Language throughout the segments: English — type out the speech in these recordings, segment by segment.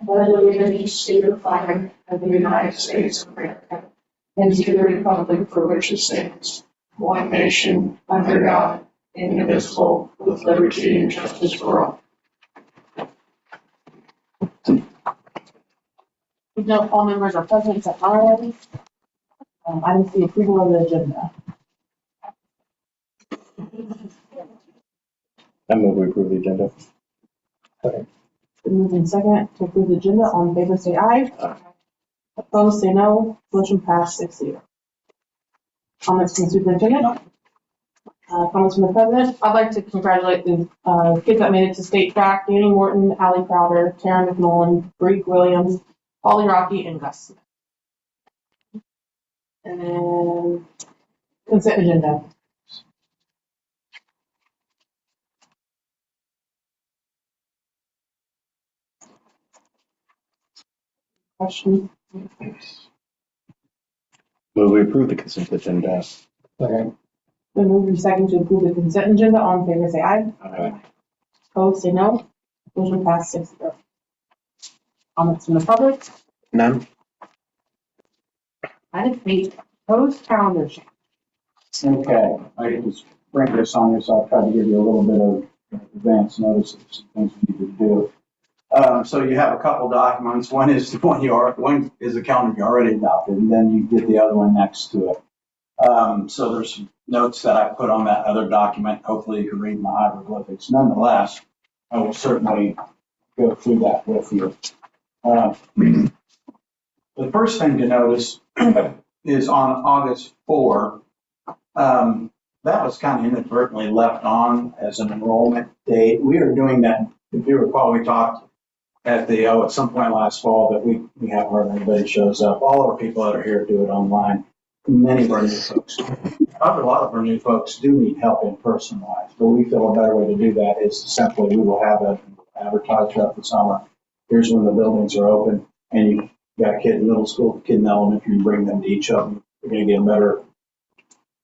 pledge allegiance to the flag of the United States of America and to the republic for which it stands, one nation, under God, indivisible, with liberty and justice for all. We know all members are present at our end. Item C, approval of the agenda. I move we approve the agenda. Moved in second to approve the agenda. All in favor, say aye. Opposed, say no. Motion passed 6-0. Comments from the superintendent? Comments from the president? I'd like to congratulate the kids that made it to state track: Danny Morton, Allie Crowder, Karen McMullen, Bree Williams, Holly Rocky, and Gus. And then consent agenda. Question? Move we approve the consent agenda. Been moved in second to approve the consent agenda. All in favor, say aye. Aye. Opposed, say no. Motion passed 6-0. Comments from the public? None. Item 8, proposed calendar change. Okay, I can just bring this on you, so I'll try to give you a little bit of advance notice of some things we need to do. So you have a couple documents. One is the one is the calendar you already adopted, and then you get the other one next to it. So there's some notes that I put on that other document. Hopefully you can read my hieroglyphics. Nonetheless, I will certainly go through that with you. The first thing to notice is on August 4, that was kind of inadvertently left on as an enrollment date. We are doing that. If you recall, we talked at some point last fall that we have where everybody shows up. All our people that are here do it online. Many of our new folks, a lot of our new folks do need help in person wise, but we feel a better way to do that is simply we will have an advertised throughout the summer. Here's when the buildings are open, and you got a kid in middle school, a kid in elementary, you bring them to each of them. You're going to get a better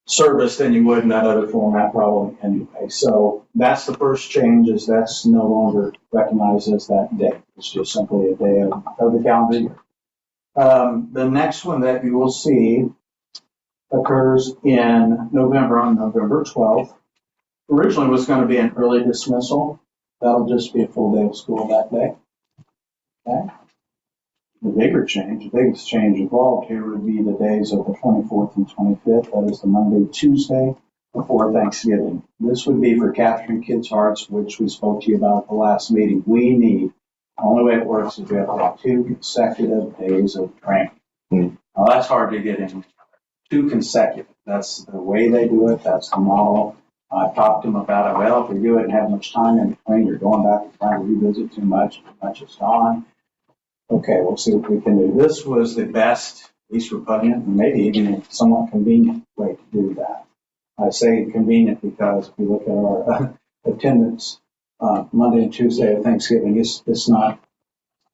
service than you would in that other format probably anyway. So that's the first change, is that's no longer recognized as that day. It's just simply a day of the calendar year. The next one that you will see occurs in November, on November 12th. Originally was going to be an early dismissal. That'll just be a full day of school that day. Okay. The biggest change involved here would be the days of the 24th and 25th. That is the Monday, Tuesday before Thanksgiving. This would be for capturing kids' hearts, which we spoke to you about at the last meeting. The only way it works is we have to have 2 consecutive days of training. Now that's hard to get in. 2 consecutive. That's the way they do it. That's the model. I've talked to them about it. Well, if we do it and have much time in between, you're going back and trying to revisit too much is gone. Okay, we'll see what we can do. This was the best, least repugnant, and maybe even a somewhat convenient way to do that. I say convenient because if we look at our attendance, Monday and Tuesday of Thanksgiving, it's not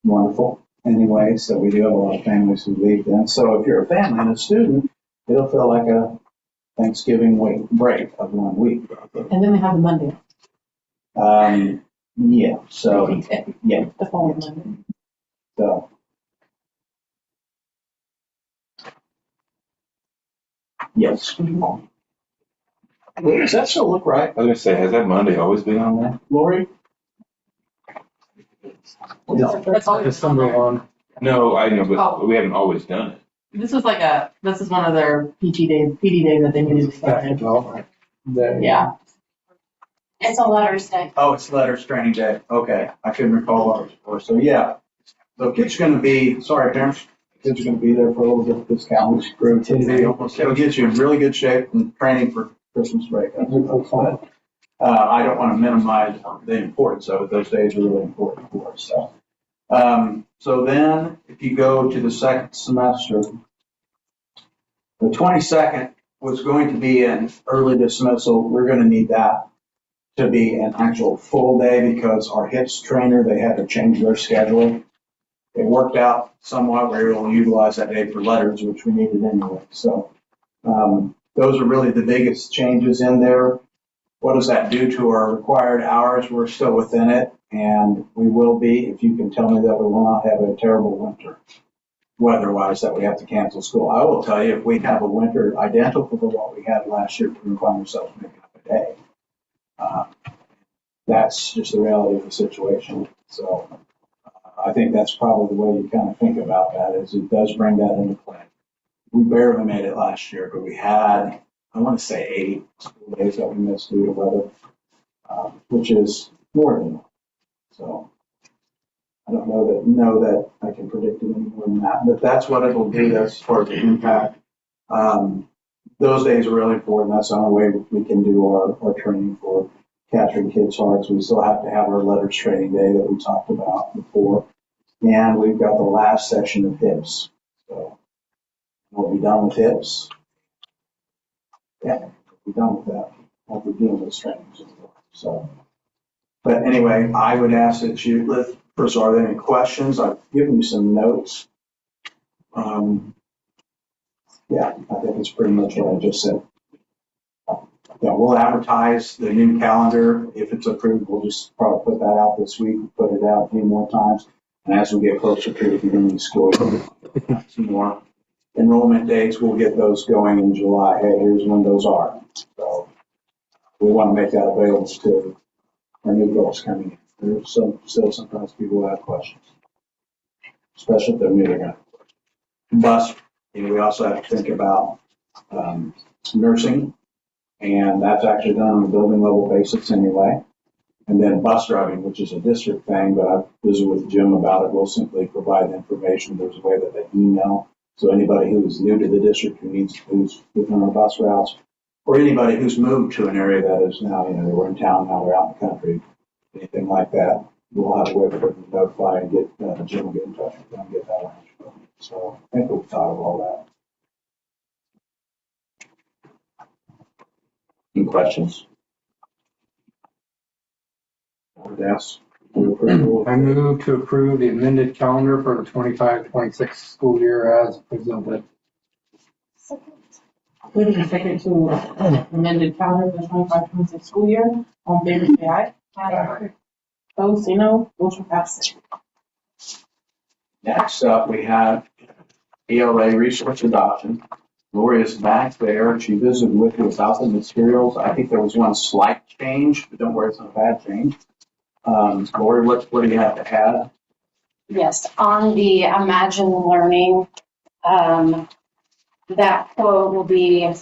wonderful anyway, so we do have a lot of families who leave then. So if you're a family and a student, it'll feel like a Thanksgiving break of 1 week. And then they have the Monday. Yeah, so, yeah. The following Monday. So, yes. Does that still look right? I was going to say, has that Monday always been on there? Lori? That's always December 1. No, I know, but we haven't always done it. This is one of their PD days that they needed to start. Yeah. It's a letters day. Oh, it's letters training day. Okay, I couldn't recall what it was for. So, yeah. So kids are going to be, sorry, parents, kids are going to be there for a little bit of this calendar screw. It'll get you in really good shape and training for Christmas break. I don't want to minimize the importance of it. Those days are really important for us. So then if you go to the second semester, the 22nd was going to be an early dismissal. We're going to need that to be an actual full day because our HIPS trainer, they had to change their schedule. It worked out somewhat where we'll utilize that day for letters, which we needed anyway. So those are really the biggest changes in there. what does that do to our required hours? We're still within it, and we will be, if you can tell me that we will not have a terrible winter, weather-wise, that we have to cancel school. I will tell you, if we have a winter identical to what we had last year, we can find ourselves making up a day. That's just the reality of the situation. So I think that's probably the way you kind of think about that, is it does bring that into play. We barely made it last year, but we had, I want to say 8 school days that we missed due to weather, which is more than that. So I don't know that I can predict it any more than that, but that's what it will do as far as the impact. Those days are really important. That's the only way we can do our training for capturing kids' hearts. We still have to have our letters training day that we talked about before. And we've got the last section of HIPS. So we'll be done with HIPS. Yeah, we'll be done with that. We'll be doing those trainings. So, but anyway, I would ask that you, first of all, are there any questions? I've given you some notes. Yeah, I think it's pretty much what I just said. Yeah, we'll advertise the new calendar. If it's approved, we'll just probably put that out this week, put it out a few more times. And as we get closer to the beginning of school, some more enrollment dates, we'll get those going in July. Hey, here's when those are. So we want to make that available to our new girls coming in. There's still sometimes people have questions, especially if they're new. They're going to have questions. Bus, we also have to think about nursing. And that's actually done on a building level basis anyway. And then bus driving, which is a district thing, but I've visited with Jim about it. We'll simply provide information. There's a way that they email. So anybody who is new to the district who's within our bus routes, or anybody who's moved to an area that is now, they were in town, now they're out in the country, anything like that, we'll have a way for them to notify and get, Jim will get in touch with them and get that arranged. So I think we've thought of all that. Any questions? Yes. I move to approve the amended calendar for the 25-26 school year as presented. Moving second to amended calendar for the 25-26 school year. All in favor, say aye. Aye. Opposed, say no. Motion passes. Next up, we have ELA resource adoption. Lori's back there. She visited with you about the materials. I think there was one slight change, but don't worry, it's not a bad change. Lori, what do you have to add? Yes, on the Imagine Learning, that quote will be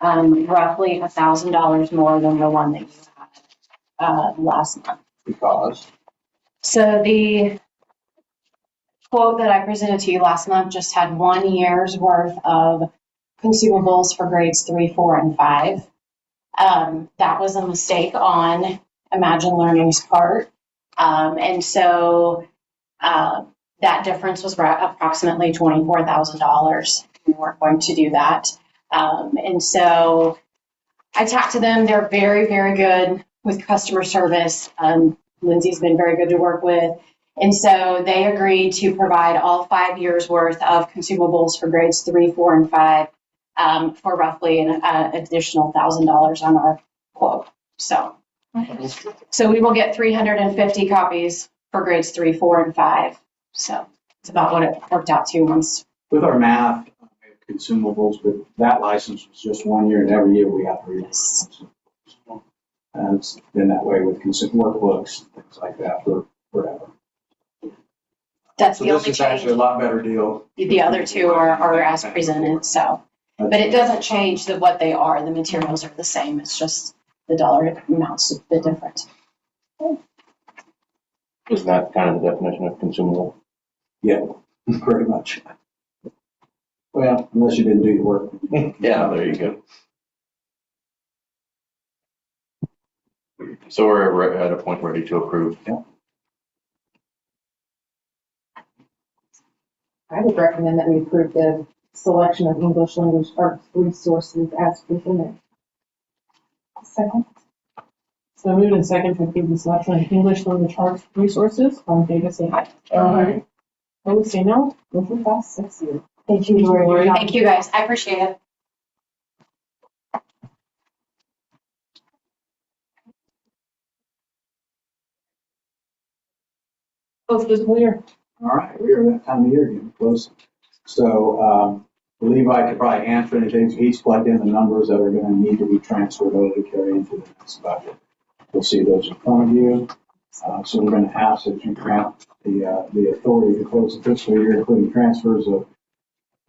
roughly $1,000 more than the one that you had last month. Because So the quote that I presented to you last month just had 1 year's worth of consumables for grades 3, 4, and 5. That was a mistake on Imagine Learning's part. And so that difference was approximately $24,000. We weren't going to do that. And so I talked to them. They're very, very good with customer service. Lindsay's been very good to work with. And so they agreed to provide all 5 years worth of consumables for grades 3, 4, and 5 for roughly an additional $1,000 on our quote. So we will get 350 copies for grades 3, 4, and 5. So it's about what it worked out to once. with our math, consumables, but that license was just 1 year, and every year we have to read it. And it's been that way with workbooks, things like that for forever. That's So the this only is actually a change. lot better deal. The other two are as presented. So, but it doesn't change what they are. The materials are the same. It's just the dollar amounts a bit different. Is that kind of the definition of consumable? Yeah, pretty much. Well, unless you didn't do your work. Yeah, there you go. So we're at a point ready to approve. I would recommend that we approve the selection of English language arts resources as presented. Second. So moved and second to approve the selection of English language arts resources. All in favor, say aye. Aye. Opposed, say no. Motion passes 6-0. Thank you, Lori. Thank you, guys. I appreciate it. Close fiscal year. All right, we are that time of year getting close. So Levi could probably answer anything. He's plugged in the numbers that are going to need to be transferred over to carry into the next budget. You'll see those in front of you. So we're going to ask that you grant the authority to close the fiscal year, including transfers of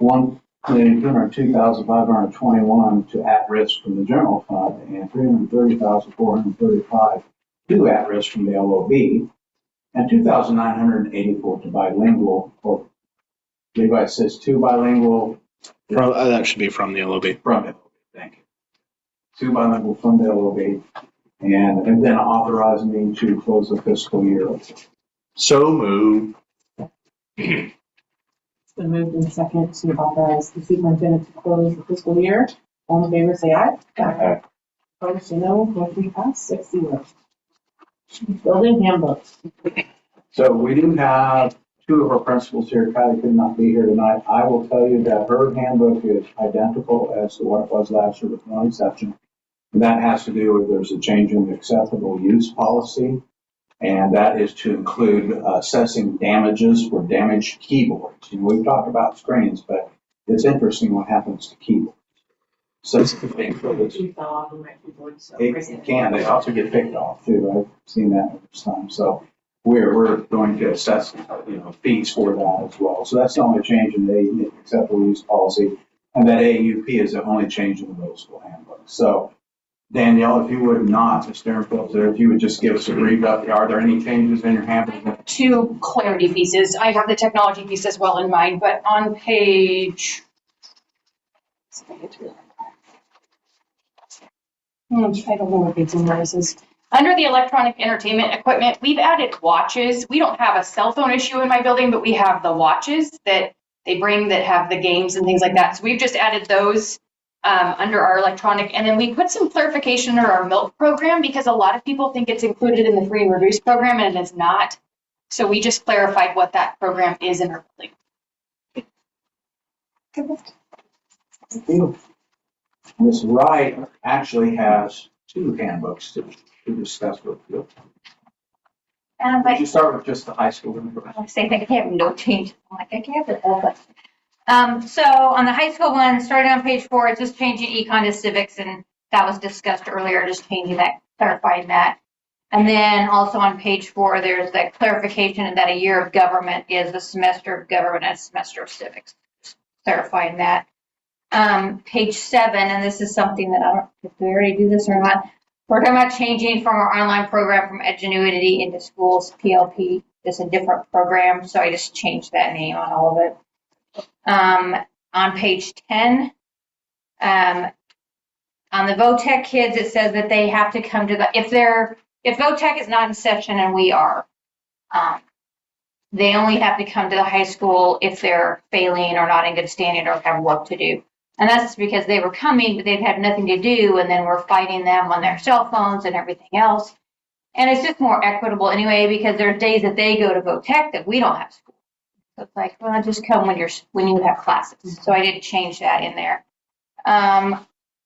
$1,202,521 to at-risk from the general fund and $330,435 to at-risk from the LOB, and $2,984 to bilingual, or Levi says to bilingual. That should be from the LOB. From the LOB, thank you. To bilingual from the LOB, and then authorize me to close the fiscal year. So moved. It's been moved in second to authorize the superintendent to close the fiscal year. All in favor, say aye. Aye. Opposed, say no. Motion passed 6-0. Building handbooks. So we do have two of our principals here. Kylie could not be here tonight. I will tell you that her handbook is identical as to what it was last year with one exception. And that has to do with there's a change in the acceptable use policy. And that is to include assessing damages for damaged keyboards. You know, we've talked about screens, but it's interesting what happens to keyboards. So it's the thing for this. We fell off of my keyboard, so. It can. They also get picked off too. I've seen that numerous times. So we're going to assess, fees for that as well. So that's the only change in the acceptable use policy, and that AUP is the only change in the middle school handbook. So Danielle, if you would not, Ms. Sternfeld, if you would just give us a brief update, are there any changes in your handbook? Two clarity pieces. I have the technology piece as well in mind, but on page. I don't know what page number this is. Under the electronic entertainment equipment, we've added watches. We don't have a cell phone issue in my building, but we have the watches that they bring that have the games and things like that. So we've just added those under our electronic. And then we put some clarification under our milk program because a lot of people think it's included in the free and reduced program and it's not. So we just clarified what that program is in our building. Thank you. Ms. Wright actually has two handbooks to discuss with you. Would you start with just the high school? I say I have no change. I'm like, I can't have it all, but. So on the high school one, starting on page 4, it's just changing econ to civics, and that was discussed earlier, just changing that, clarifying that. And then also on page 4, there's that clarification that a year of government is a semester of government and a semester of civics, just clarifying that. Page 7, and this is something that I don't know if we already do this or not. We're talking about changing from our online program from Edgenuity into schools PLP. It's a different program, so I just changed that name on all of it. On page 10, on the VOTEC kids, it says that they have to come to the, if VOTEC is not in session and we are, they only have to come to the high school if they're failing or not in good standing or have work to do. And that's because they were coming, but they've had nothing to do, and then we're fighting them on their cell phones and everything else. And it's just more equitable anyway, because there's days that they go to VOTEC that we don't have school. So it's like, well, just come when you have classes. So I did change that in there.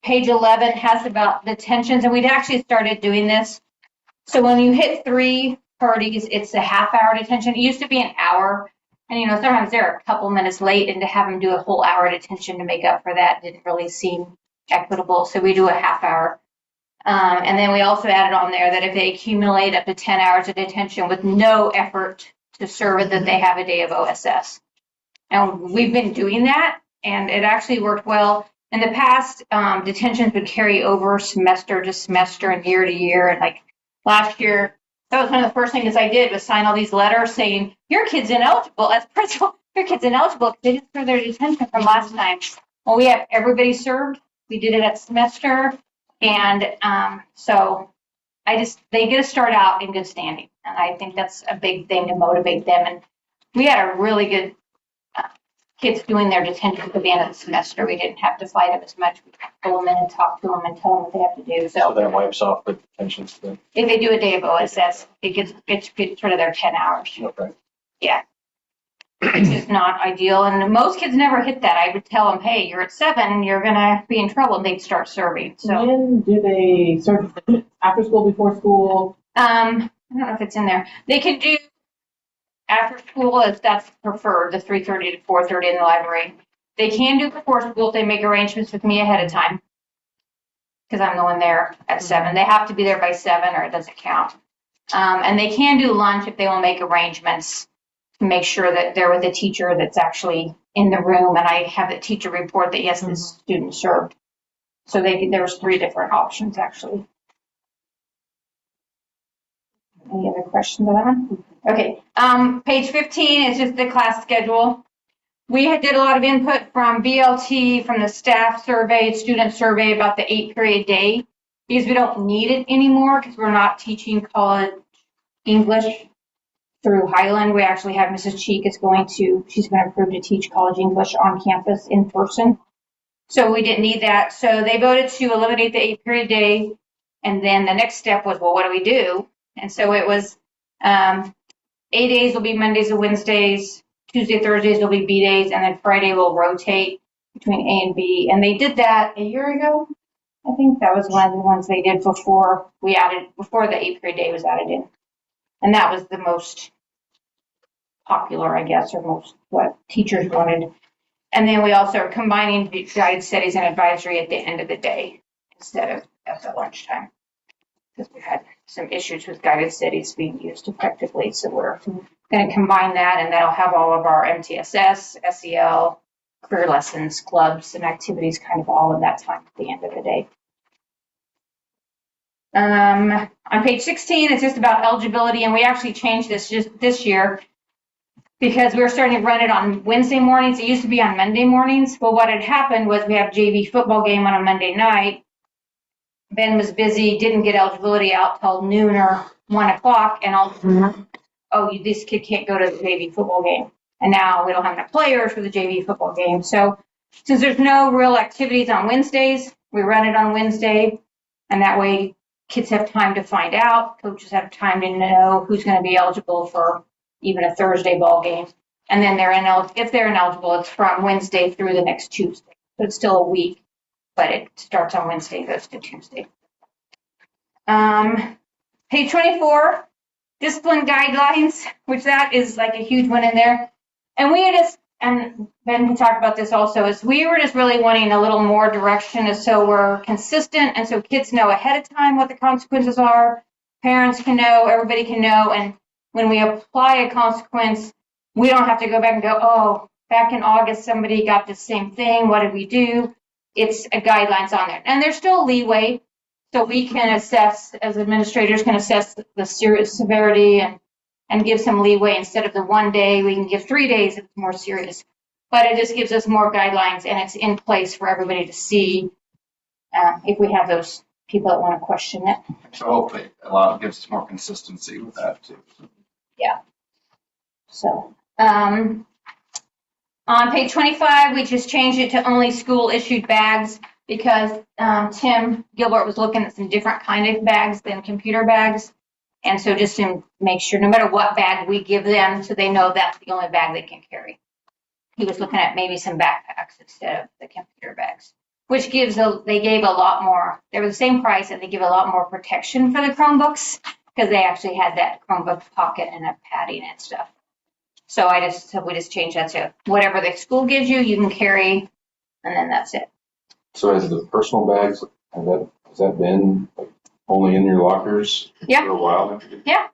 Page 11 has about detentions, and we'd actually started doing this. So when you hit 3 parties, it's a half-hour detention. It used to be an hour. And, sometimes they're a couple minutes late, and to have them do a whole hour detention to make up for that didn't really seem equitable. So we do a half hour. And then we also added on there that if they accumulate up to 10 hours of detention with no effort to serve it, that they have a day of OSS. And we've been doing that, and it actually worked well. In the past, detentions would carry over semester to semester and year to year. And like last year, that was one of the first things I did was sign all these letters saying, your kid's ineligible as principal, your kid's ineligible because they didn't serve their detention from last time. Well, we have everybody served. We did it at semester. And so they get to start out in good standing. And I think that's a big thing to motivate them. And we had a really good kids doing their detention at the end of the semester. We didn't have to fight them as much. We pull them in and talk to them and tell them what they have to do. So that wipes off the detentions then? If they do a day of OSS, it gets rid of their 10 hours. Okay. Yeah. It's just not ideal. And most kids never hit that. I would tell them, hey, you're at 7, you're going to be in trouble. And they'd start serving. So when do they serve? After school, before school? I don't know if it's in there. They can do after school, that's preferred, the 3:30 to 4:30 in the library. They can do before school if they make arrangements with me ahead of time. Because I'm going there at 7. They have to be there by 7 or it doesn't count. And they can do lunch if they will make arrangements to make sure that they're with a teacher that's actually in the room. And I have the teacher report that, yes, this student served. So there's 3 different options, actually. Any other questions on that one? Okay, page 15 is just the class schedule. We did a lot of input from BLT, from the staff survey, student survey about the 8-period day, because we don't need it anymore because we're not teaching college English through Highland. We actually have Mrs. Cheek she's been approved to teach college English on campus in person. So we didn't need that. So they voted to eliminate the 8-period day. And then the next step was, well, what do we do? And so it was 8 days will be Mondays and Wednesdays, Tuesday, Thursdays will be B days, and then Friday will rotate between A and B. And they did that a year ago. I think that was one of the ones they did before the 8-period day was added in. And that was the most popular, I guess, or most what teachers wanted. And then we also are combining guided studies and advisory at the end of the day instead of at the lunchtime. Because we had some issues with guided studies being used effectively. So we're going to combine that, and that'll have all of our MTSS, SEL, career lessons, clubs, and activities kind of all in that time at the end of the day. On page 16, it's just about eligibility, and we actually changed this just this year because we were starting to run it on Wednesday mornings. It used to be on Monday mornings. Well, what had happened was we have JV football game on a Monday night. Ben was busy, didn't get eligibility out till noon or 1 o'clock, and this kid can't go to the JV football game. And now we don't have enough players for the JV football game. So since there's no real activities on Wednesdays, we run it on Wednesday, and that way kids have time to find out, coaches have time to know who's going to be eligible for even a Thursday ball game. And then if they're ineligible, it's from Wednesday through the next Tuesday. So it's still a week, but it starts on Wednesday and goes to Tuesday. Page 24, discipline guidelines, which that is like a huge one in there. And and Ben can talk about this also, is we were just really wanting a little more direction so we're consistent and so kids know ahead of time what the consequences are. Parents can know, everybody can know, and when we apply a consequence, we don't have to go back and go, oh, back in August somebody got the same thing, what did we do? It's a guidelines on there. And there's still leeway, so we can assess, as administrators can assess the severity and give some leeway. Instead of the 1 day, we can give 3 days if it's more serious. But it just gives us more guidelines, and it's in place for everybody to see if we have those people that want to question it. So hopefully gives us more consistency with that too. Yeah. So on page 25, we just changed it to only school issued bags because Tim Gilbert was looking at some different kind of bags than computer bags. And so just to make sure, no matter what bag we give them, so they know that's the only bag they can carry. He was looking at maybe some backpacks instead of the computer bags, which they gave a lot more. They were the same price, and they give a lot more protection for the Chromebooks because they actually had that Chromebook pocket and a padding and stuff. So we just changed that to whatever the school gives you, you can carry, and then that's it. So as the personal bags, has that been like only in your lockers for a while? Yeah.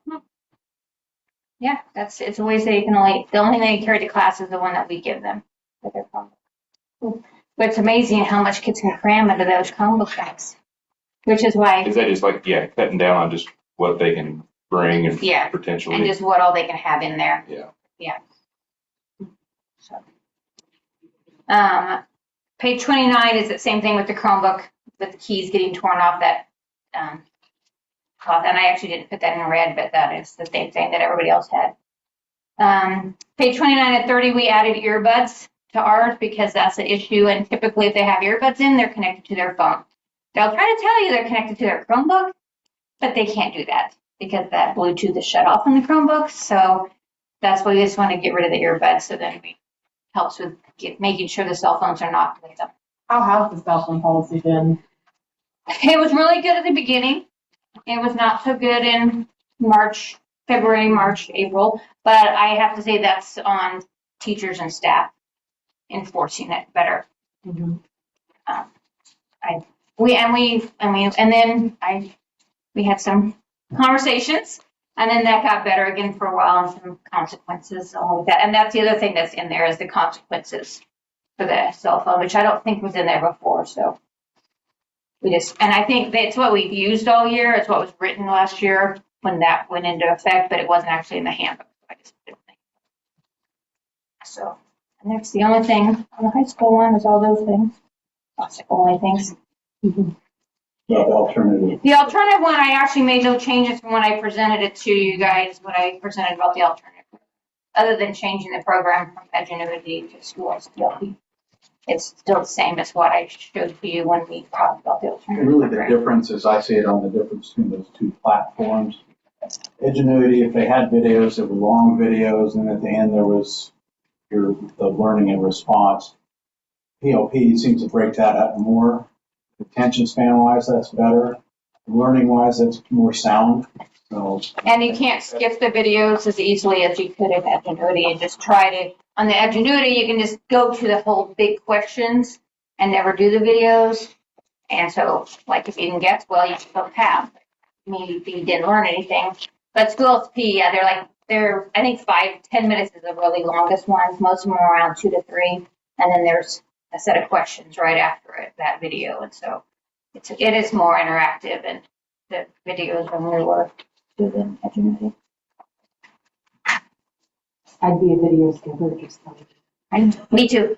Yeah, it's always the only thing they carry to class is the one that we give them with their Chromebook. But it's amazing how much kids can cram into those Chromebook bags, which is why. Is that just like, cutting down on just what they can bring and potentially? And just what all they can have in there. Yeah. So, page 29 is the same thing with the Chromebook, with the keys getting torn off that cloth. And I actually didn't put that in red, but that is the same thing that everybody else had. Page 29 and 30, we added earbuds to ours because that's the issue. And typically if they have earbuds in, they're connected to their phone. They'll try to tell you they're connected to their Chromebook, but they can't do that because that Bluetooth is shut off on the Chromebook. So that's why we just want to get rid of the earbuds. So then it helps with making sure the cell phones are not with them. How has the cell phone policy been? It was really good at the beginning. It was not so good in March February, March, April, but I have to say that's on teachers and staff enforcing it better. We had some conversations, and then that got better again for a while, and some consequences along with that. And that's the other thing that's in there is the consequences for the cell phone, which I don't think was in there before. So and I think that's what we've used all year. It's what was written last year when that went into effect, but it wasn't actually in the handbook. I just didn't think. So, and that's the only thing on the high school one is all those things. That's the only things. The alternative. The alternative one, I actually made no changes from when I presented it to you guys, when I presented about the alternative, other than changing the program from Edgenuity to school SPLP. It's still the same as what I showed to you when we talked about the alternative. Really, the program. difference, as I see it, on the difference between those two platforms. Edgenuity, if they had videos, there were long videos, and at the end there was the learning and response. PLP seems to break that up more. Attention span wise, that's better. Learning wise, that's more sound. So, And you can't skip the videos as easily as you could in Edgenuity and just try to, on the Edgenuity, you can just go to the whole big questions and never do the videos. And so, like, if you didn't get, well, you still have. Maybe you didn't learn anything. But School SP, yeah, I think 5-10 minutes is the really longest ones. Most of them are around 2 to 3. And then there's a set of questions right after it, that video. And so it is more interactive, and the videos are more than Edgenuity. I'd be a video skipper just like. Me too.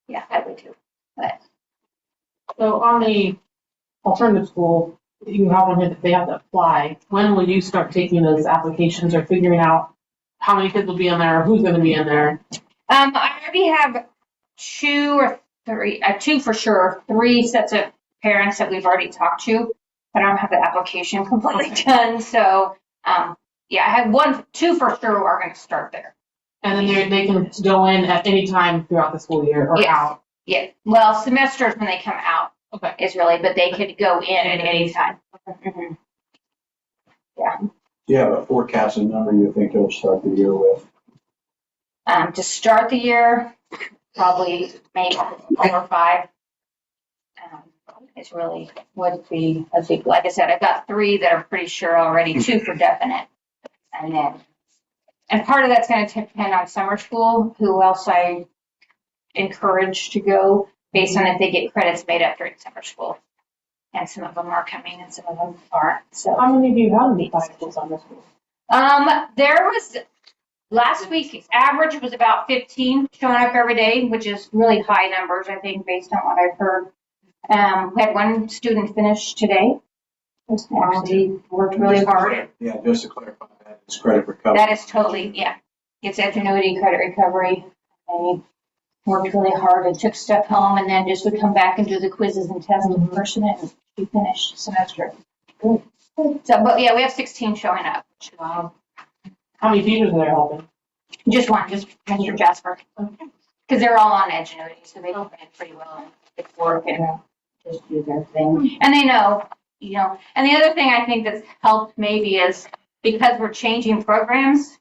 Yeah, I would too. But So on the alternative school, you have one here that they have to apply. When will you start taking those applications or figuring out how many kids will be in there, or who's going to be in there? I already have 2 or 3, 2 for sure, 3 sets of parents that we've already talked to, but I don't have the application completely done. So, yeah, I have 2 for sure are going to start there. And then they can go in at any time throughout the school year or Yes. out. Yeah, well, semesters when they come out Okay. is really, but they could go in at any time. Mhm. Yeah. do you have a forecasted number you think you'll start the year with? To start the year, probably maybe 4 or 5. It's really would be a big, like I said, I've got 3 that are pretty sure already, 2 for definite. And part of that's going to depend on summer school, who else I encourage to go based on if they get credits made up during summer school. And some of them are coming and some of them aren't. So How many do you have in the high school summer school? there was last week's average was about 15 showing up every day, which is really high numbers, I think, based on what I've heard. We had 1 student finish today. Actually worked really hard. Yeah, just to clarify that, it's credit recovery. That is totally, yeah. It's Edgenuity credit recovery. They worked really hard and took stuff home, and then just would come back and do the quizzes and tests in person, and she finished semester. Good. So, but yeah, we have 16 showing up. Wow. How many teachers are there helping? Just Mr. Jasper. Because they're all on Edgenuity, so they fit in pretty well and they work and just do their thing. And they know, and the other thing I think that's helped maybe is because we're changing programs.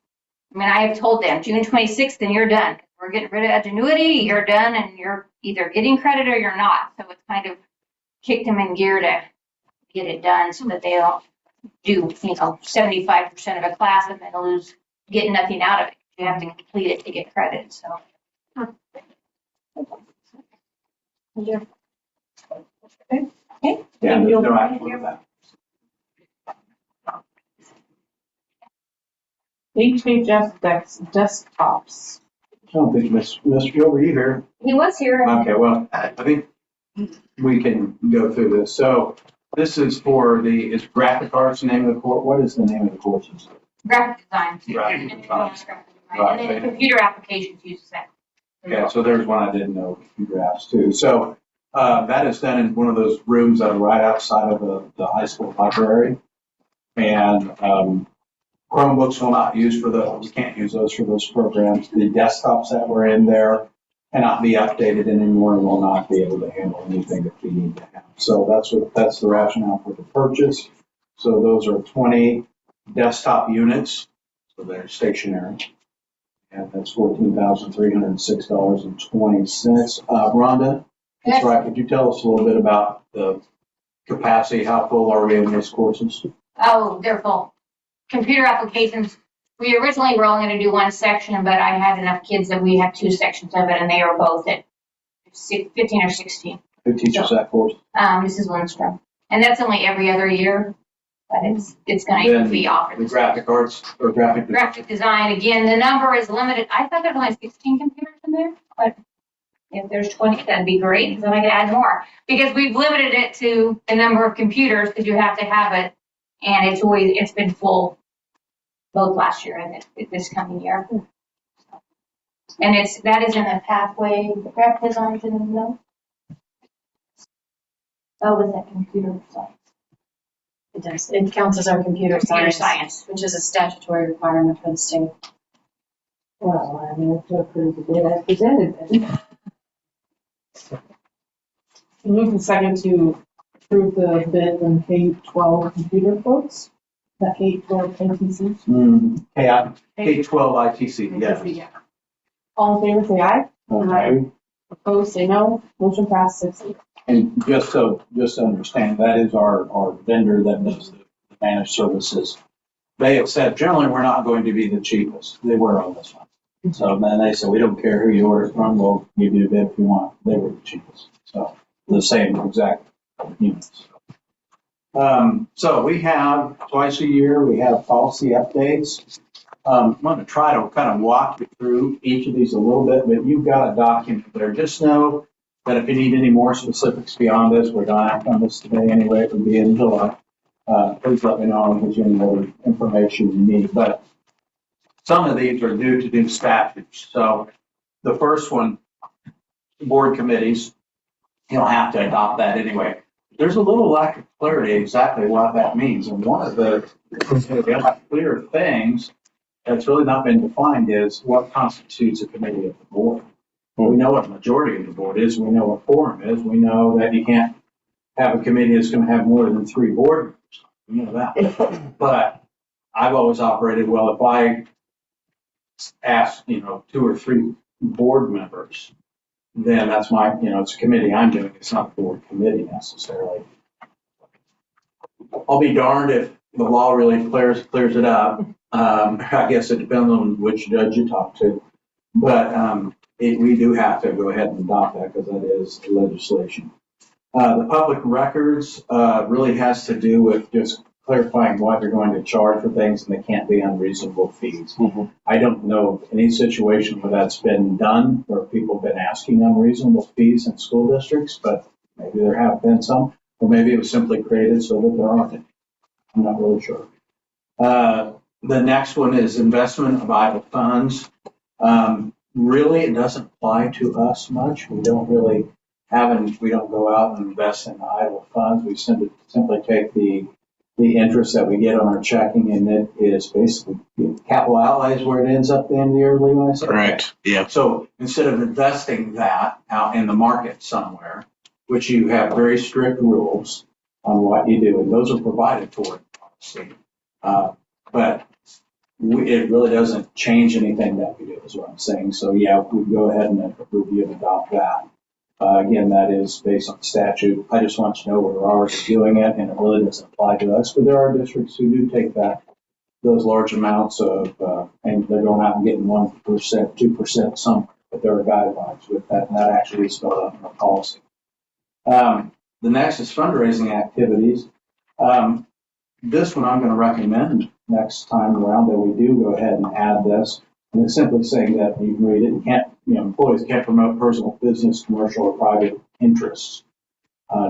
I mean, I have told them June 26th and you're done. We're getting rid of Edgenuity, you're done, and you're either getting credit or you're not. So it's kind of kicked them in gear to get it done so that they don't do, 75% of a class and then get nothing out of it. You have to complete it to get credit, so. Okay. Yeah, there's no action with that. HHS desktops. I don't think Mr. Gilbert, you here? He was here. Okay, well, I think we can go through this. So this is for is graphic arts the name of the course? What is the name of the courses? Graphic design. Graphic And design. then computer applications uses that. Yeah, so there's one I didn't know, computer apps too. So that is done in one of those rooms that are right outside of the high school library. And Chromebooks will not use for those. We can't use those for those programs. The desktops that were in there cannot be updated anymore and will not be able to handle anything that we need to have. So that's the rationale for the purchase. So those are 20 desktop units, so they're stationary. And that's $14,306.20. Rhonda, that's Yes. right. Could you tell us a little bit about the capacity? How full are we in these courses? Oh, they're full. Computer applications, we originally were only gonna do one section, but I had enough kids that we have two sections of it, and they are both at 15 or 16. Who teaches that course? Mrs. Lindstrom. And that's only every other year, but it's gonna be The offered. graphic arts or graphic design? Graphic design, again, the number is limited. I thought there were only 16 computers in there, but if there's 20, that'd be great, because then I could add more. Because we've limited it to the number of computers, because you have to have it, and it's been full both last year and this coming year. And that is in the pathway, the graphic design's in the middle. Oh, was that computer science? It does. It counts as our computer Computer science, science. which is a statutory requirement for the state. Well, I move to approve the bid as presented then. Move the second to approve the bid on K-12 computer quotes. That K-12 KTC. K-12 ITC, yes. Yeah. All in favor, say aye. Okay. Opposed, say no. Motion passed 6-0. And just to understand, that is our vendor that does the managed services. They have said, generally, we're not going to be the cheapest. They were on this one. So then they said, we don't care who you order from, we'll give you a bid if you want. They were the cheapest. So the same exact units. So we have twice a year, we have policy updates. I'm going to try to kind of walk you through each of these a little bit, but you've got a document there. Just know that if you need any more specifics beyond this, we're going to act on this today anyway. It will be in July. Please let me know if there's any other information you need. But some of these are due to new statutes. So the first one, board committees, you'll have to adopt that anyway. There's a little lack of clarity exactly what that means. And one of the clear things that's really not been defined is what constitutes a committee of the board. We know what the majority of the board is. We know what quorum is. We know that you can't have a committee that's going to have more than 3 board members. We know that. But I've always operated, well, if I ask, 2 or 3 board members, then that's my, it's a committee I'm doing. It's not a board committee necessarily. I'll be darned if the law really clears it up. I guess it depends on which judge you talk to. But we do have to go ahead and adopt that because that is legislation. The public records really has to do with just clarifying what you're going to charge for things, and they can't be unreasonable fees. Mm-hmm. I don't know of any situation where that's been done, where people have been asking unreasonable fees in school districts, but maybe there have been some, or maybe it was simply created so that there aren't any. I'm not really sure. The next one is investment of idle funds. Really, it doesn't apply to us much. We don't really we don't go out and invest in idle funds. We simply take the interest that we get on our checking, and it is basically capital outlays where it ends up at the end of the year, Levi. Correct. Yeah. So instead of investing that out in the market somewhere, which you have very strict rules on what you do, and those are provided for in policy. But it really doesn't change anything that we do, is what I'm saying. So yeah, we go ahead and review and adopt that. Again, that is based on statute. I just want you to know we're already doing it, and it really doesn't apply to us. But there are districts who do take those large amounts of, and they're going out and getting 1%, 2% somewhere. But there are guidelines with that, and that actually is spelled out in our policy. The next is fundraising activities. This one I'm going to recommend next time around that we do go ahead and add this. And it's simply saying that you can read it. You can't, employees can't promote personal, business, commercial, or private interests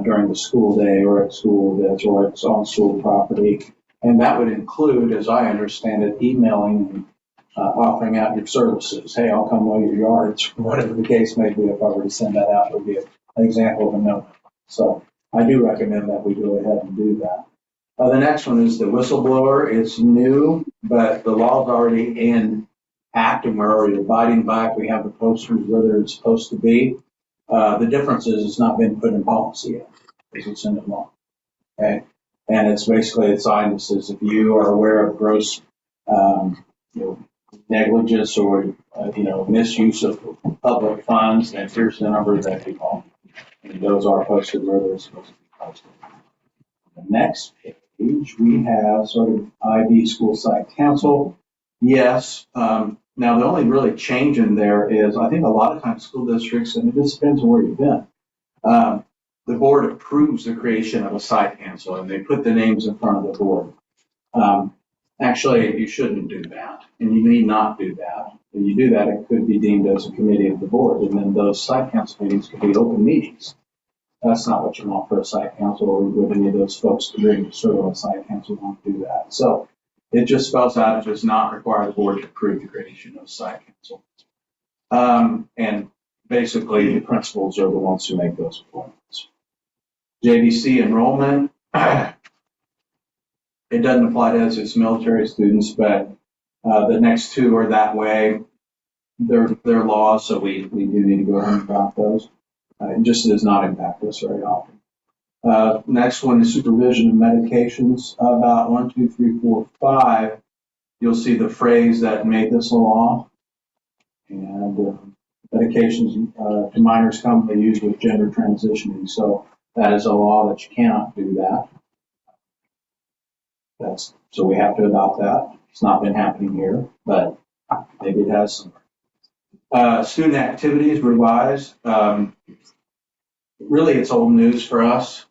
during the school day or at school events or it's on school property. And that would include, as I understand it, emailing and offering out your services. Hey, I'll come mow your yards, whatever the case may be. If I were to send that out, it would be an example of a no. So I do recommend that we go ahead and do that. The next one is the whistleblower. It's new, but the law is already in act and we're already abiding by it. We have the posters where it's supposed to be. The difference is it's not been put in policy yet because it's in the law. Okay. And it's basically, it says if you are aware of gross, negligence or, misuse of public funds, then here's the number that you call. And those are posted where they're supposed to be posted. The next page, we have sort of IB school site council. Yes. Now, the only really change in there is, I think a lot of times school districts, and it just depends on where you've been, the board approves the creation of a site council, and they put the names in front of the board. Actually, you shouldn't do that, and you need not do that. If you do that, it could be deemed as a committee of the board, and then those site council meetings could be open meetings. That's not what you want for a site council, or would any of those folks to bring to serve on a site council want to do that. So it just spells out it does not require the board to approve the creation of a site council. And basically, the principals are the ones who make those appointments. JVC enrollment, it doesn't apply to us as military students, but the next two are that way. They're laws, so we do need to go ahead and adopt those. It just does not impact us very often. Next one is supervision of medications. About 1, 2, 3, 4, 5, you'll see the phrase that made this a law. And medications to minors commonly used with gender transitioning. So that is a law that you cannot do that. So we have to adopt that. It's not been happening here, but maybe it has some. Student activities revised. Really, it's old news for us.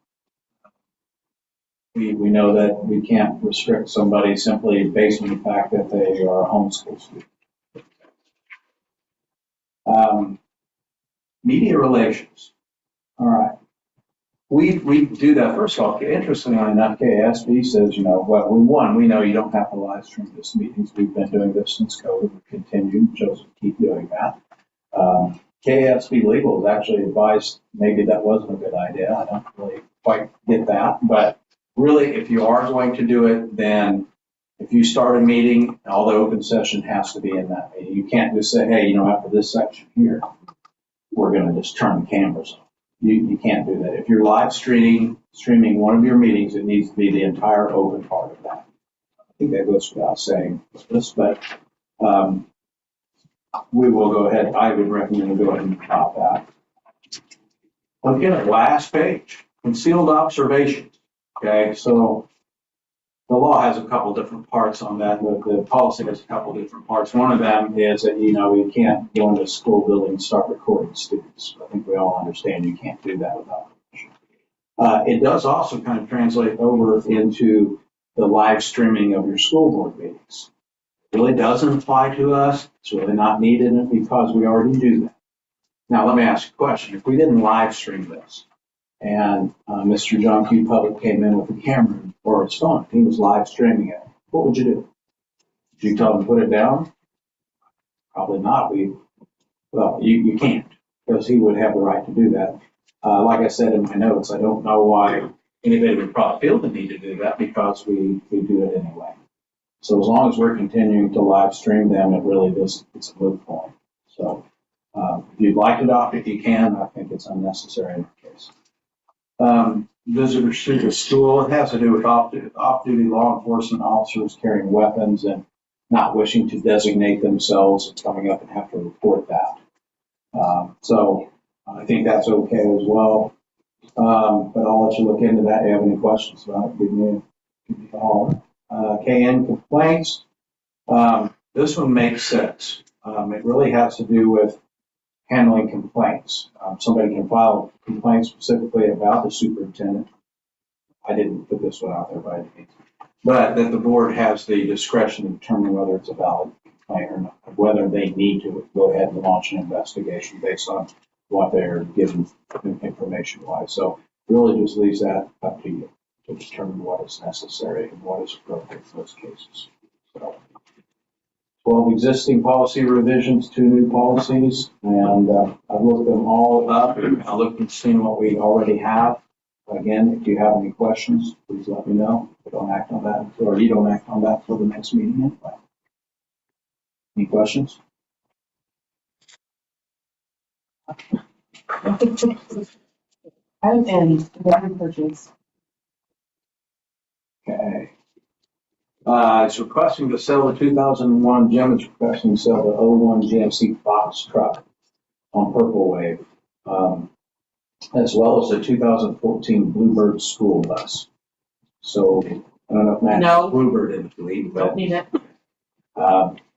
We know that we can't restrict somebody simply based on the fact that they are a homeschool student. Media relations. All right. We do that. First of all, interestingly enough, KSB says, we know you don't have to live stream this meetings. We've been doing this since COVID. We continue, chose to keep doing that. KSB Legal has actually advised maybe that wasn't a good idea. I don't really quite get that. But really, if you are going to do it, then if you start a meeting, all the open session has to be in that meeting. You can't just say, hey, after this section here, we're going to just turn the cameras on. You can't do that. If you're live streaming one of your meetings, it needs to be the entire open part of that. I think that goes without saying this, but we will go ahead. I would recommend we go ahead and adopt that. Again, last page, concealed observations. Okay, so the law has a couple different parts on that. The policy has a couple different parts. One of them is that, we can't go into a school building and start recording students. I think we all understand you can't do that without permission. It does also kind of translate over into the live streaming of your school board meetings. It really doesn't apply to us. It's really not needed because we already do that. Now, let me ask you a question. If we didn't live stream this, and Mr. John Q. Public came in with a camera or his phone, he was live streaming it, what would you do? Would you tell him to put it down? Probably not. You can't, because he would have the right to do that. Like I said in my notes, I don't know why anybody would probably feel the need to do that, because we do it anyway. So as long as we're continuing to live stream them, it really it's a moot point. So if you'd like to adopt it, you can. I think it's unnecessary in our case. Visitors to the school, it has to do with off-duty law enforcement officers carrying weapons and not wishing to designate themselves and coming up and have to report that. So I think that's okay as well. But I'll let you look into that. If you have any questions about it, give me a call. KN complaints. This one makes sense. It really has to do with handling complaints. Somebody can file a complaint specifically about the superintendent. I didn't put this one out there by any means. But that the board has the discretion to determine whether it's a valid complaint or not, whether they need to go ahead and launch an investigation based on what they're given information-wise. So it really just leaves that up to you to determine what is necessary and what is appropriate for those cases. So 12 existing policy revisions, 2 new policies, and I've looked them all up. I looked and seen what we already have. Again, if you have any questions, please let me know. We don't act on that, or you don't act on that for the next meeting anyway. Any questions? Item N, the purchase. Okay. It's requesting to sell the 2001, Jim is requesting to sell the '01 GMC box truck on Purple Wave, as well as the 2014 Bluebird school bus. So, I don't know if Matt No. has Bluebird in the fleet, Don't but, need it.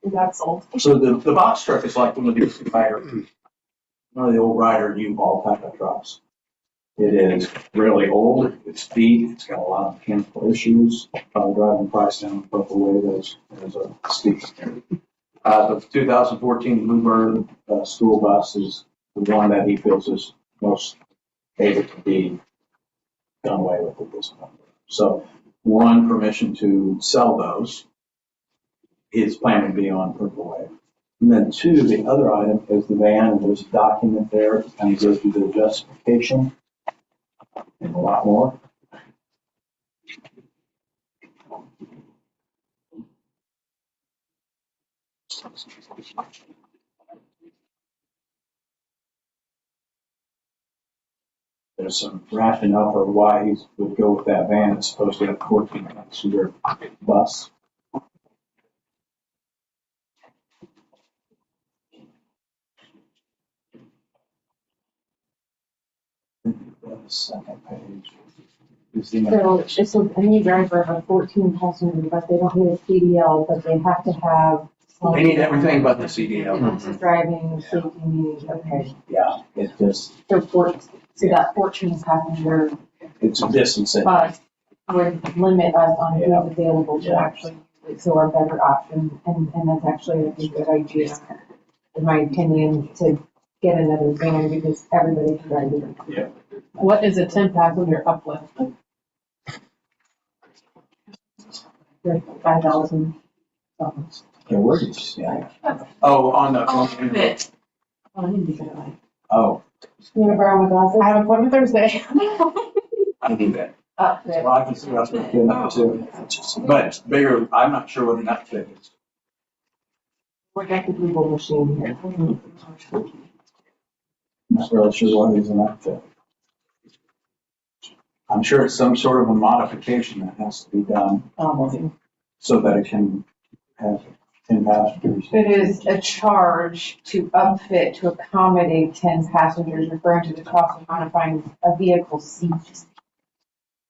That's sold. so the box truck is like one of the old Ryder U-Haul type of trucks. It is really old, it's beat, it's got a lot of mechanical issues, probably driving price down the Purple Wave as a steep. The 2014 Bluebird school bus is the one that he feels is most able to be done away with at this point. So, one, permission to sell those. His plan would be on Purple Wave. And then two, the other item is the van, and there's a document there that kind of goes through the justification and a lot more. There's some rationale for why he would go with that van. It's supposed to have 14-passenger bus. The second page is the So it's any driver of a 14 passenger, but they don't need a CDL, but they have to have. They need everything but the CDL. Driving, safety needs, okay. Yeah, it just, So that 14 passenger it's a distance. bus would limit us on who's Yeah. available to Yeah. actually use it. So our better option, and that's actually a good idea, in my opinion, to get another van because everybody can drive it. Yeah. What is a 10 passenger uplift? 5,000. Yeah, where did you see it? Oh, on the. I need to get it right. Oh, You wanna borrow my glasses? I have an appointment Thursday. I do that. Upfit. Well, I can see what's getting up too. But it's bigger, I'm not sure what an upfit is. We're at the Google machine here. Not really sure what is an upfit. I'm sure it's some sort of a modification that has to be done so that it can have 10 passengers. It is a charge to upfit to accommodate 10 passengers, referring to the cost of modifying a vehicle seat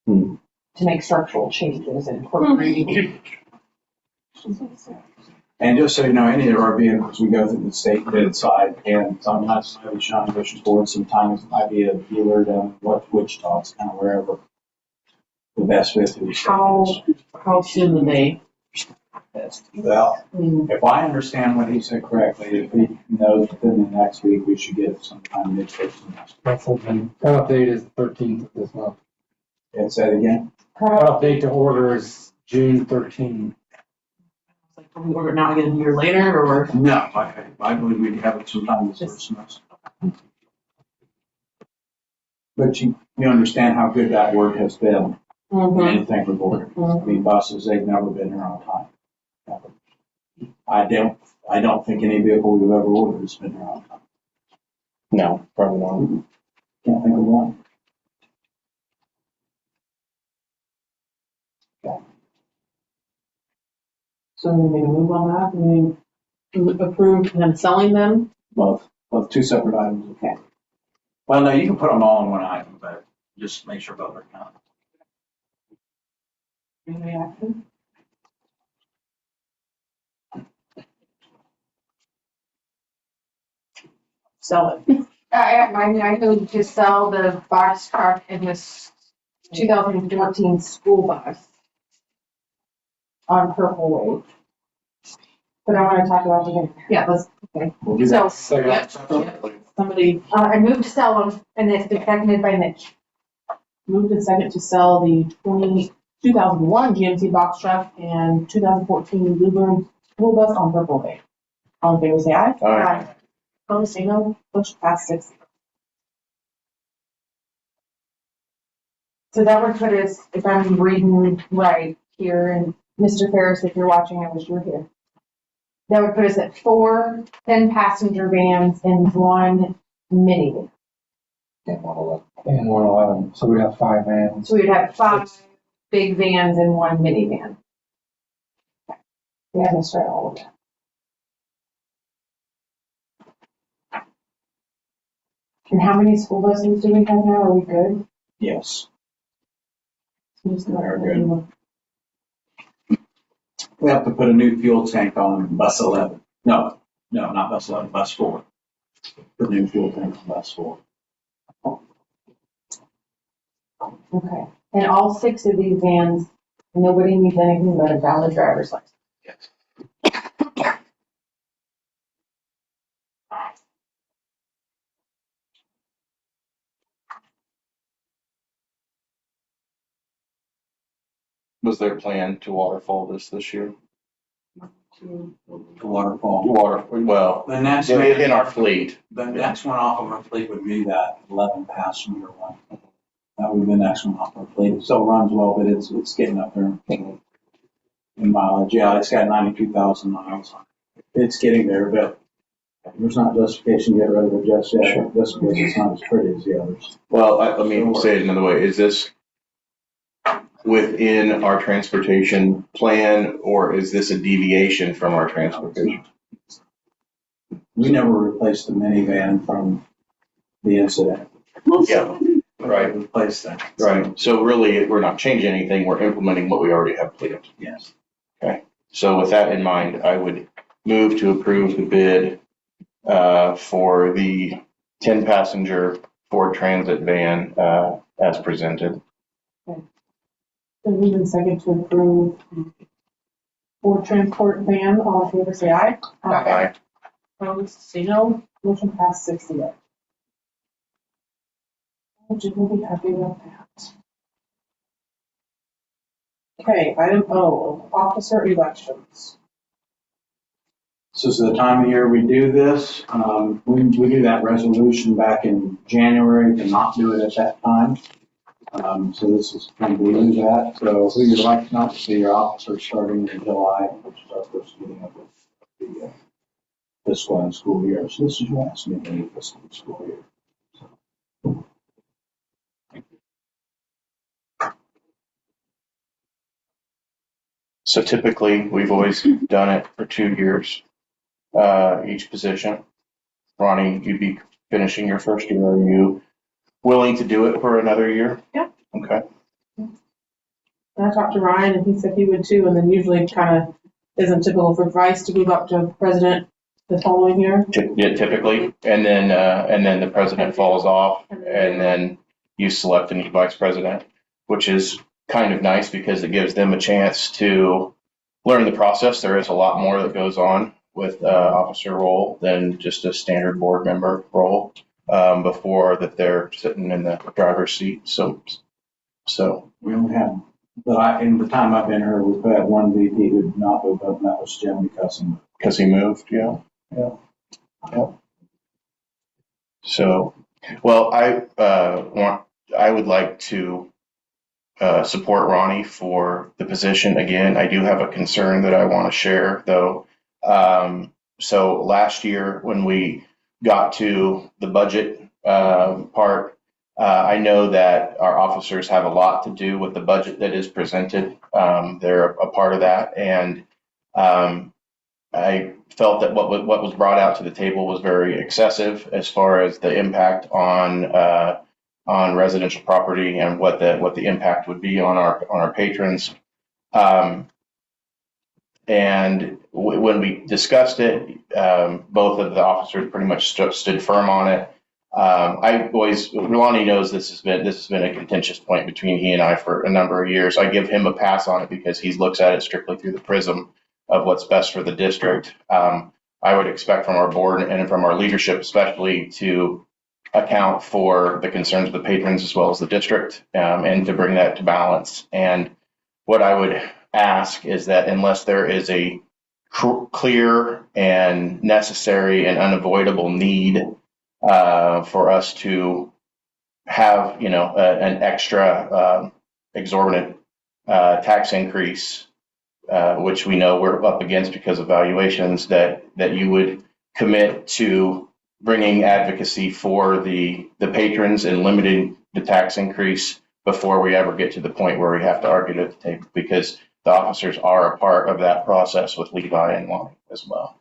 Hmm. to make structural changes and incorporating. And just so you know, any of our vehicles, we go through the state bid side, and sometimes it might be Shawnee Bush Ford, sometimes it might be a dealer down Wichita, it's kind of wherever the best fit through the state is. How soon do they? Well, if I understand what he said correctly, if he knows within the next week, we should get it sometime mid-first semester. That's open. Cutoff date is the 13th of this month. And say it again? Cutoff date to order is June 13th. Like, we order now, get a year later, or? No, I believe we'd have it sometime this first semester. But you understand how good that work has been, anything we've ordered. I mean, buses, they've never been here on time. Never. I don't think any vehicle we've ever ordered has been here on time. No, probably not. Can't think of one. So we make a move on that, we approve them selling them? Both two separate items. Okay. Well, no, you can put them all in one item, but just make sure both are counted. Any action? Sell it. I moved to sell the box truck in this 2014 school bus on Purple Wave. But I want to talk about it again. Yeah, let's, okay. We'll do So, that. Somebody I moved to sell them, and it's been seconded by Mitch. moved in second to sell the 2001 GMC box truck and 2014 Bluebird school bus on Purple Wave. All in favor, say aye. Aye. Opposed, say no. Motion passed 6-0. So that would put us, if I'm reading right here, and Mr. Ferris, if you're watching, I wish you were here. That would put us at 4 10-passenger vans and 1 mini. And 111. So we have 5 vans. So we'd have 5 big vans and one minivan. We haven't started all of that. And how many school buses do we have now? Are we good? Yes. Just Very good. We have to put a new fuel tank on bus 11. No, not bus 11, bus 4. Put a new fuel tank on bus 4. Okay. And all 6 of these vans, nobody needs anything but a valid driver's license. Yes. Was their plan to waterfall this year? To waterfall. Well, The next in our fleet. The next one off of our fleet would be that 11 passenger one. That would be the next one off our fleet. It still runs well, but it's getting up there in mileage. Yeah, it's got 92,000 miles. It's getting there, but there's not justification to get rid of it just yet, Sure. just because it's not as pretty as the others. Well, let me say it another way. Is this within our transportation plan, or is this a deviation from our transportation? We never replaced the minivan from the incident. Yeah, right. We replaced that. Right. So really, we're not changing anything. We're implementing what we already have planned. Yes. Okay. So with that in mind, I would move to approve the bid for the 10-passenger Ford Transit van as presented. Then we can second to approve Ford transport van. All in favor, say aye. Aye. Opposed, say no. Motion passed 6-0. Jim will be happy with that. Okay, item O, officer elections. This is the time of year we do this. We do that resolution back in January to not do it at that time. So this is kind of lose that. So who you'd like not to see your officer starting in July, which is our first meeting of the fiscal and school year. So this is your last meeting of the fiscal and school year. So typically, we've always done it for 2 years, each position. Ronnie, you'd be finishing your first year. Are you willing to do it for another year? Yeah. Okay. And I talked to Ryan and he said he would too, and then usually it kind of isn't typical for Bryce to move up to president the following year. Yeah, typically, and then the president falls off, and then you select a new vice president, which is kind of nice because it gives them a chance to learn the process. There is a lot more that goes on with officer role than just a standard board member role before that they're sitting in the driver's seat. So We only have, but in the time I've been here, we've had one VP who did not move up, and that was Jim because he moved, yeah. Yeah. Yeah. So, well, I would like to support Ronnie for the position. Again, I do have a concern that I want to share, though. So last year, when we got to the budget part, I know that our officers have a lot to do with the budget that is presented. They're a part of that, and I felt that what was brought out to the table was very excessive as far as the impact on residential property and what the impact would be on our patrons. And when we discussed it, both of the officers pretty much stood firm on it. Lonnie knows this has been a contentious point between he and I for a number of years. I give him a pass on it because he looks at it strictly through the prism of what's best for the district. I would expect from our board and from our leadership especially to account for the concerns of the patrons as well as the district, and to bring that to balance. And what I would ask is that unless there is a clear and necessary and unavoidable need for us to have, an extra exorbitant tax increase, which we know we're up against because of valuations, that you would commit to bringing advocacy for the patrons and limiting the tax increase before we ever get to the point where we have to argue at the table, because the officers are a part of that process with Levi and Lonnie as well.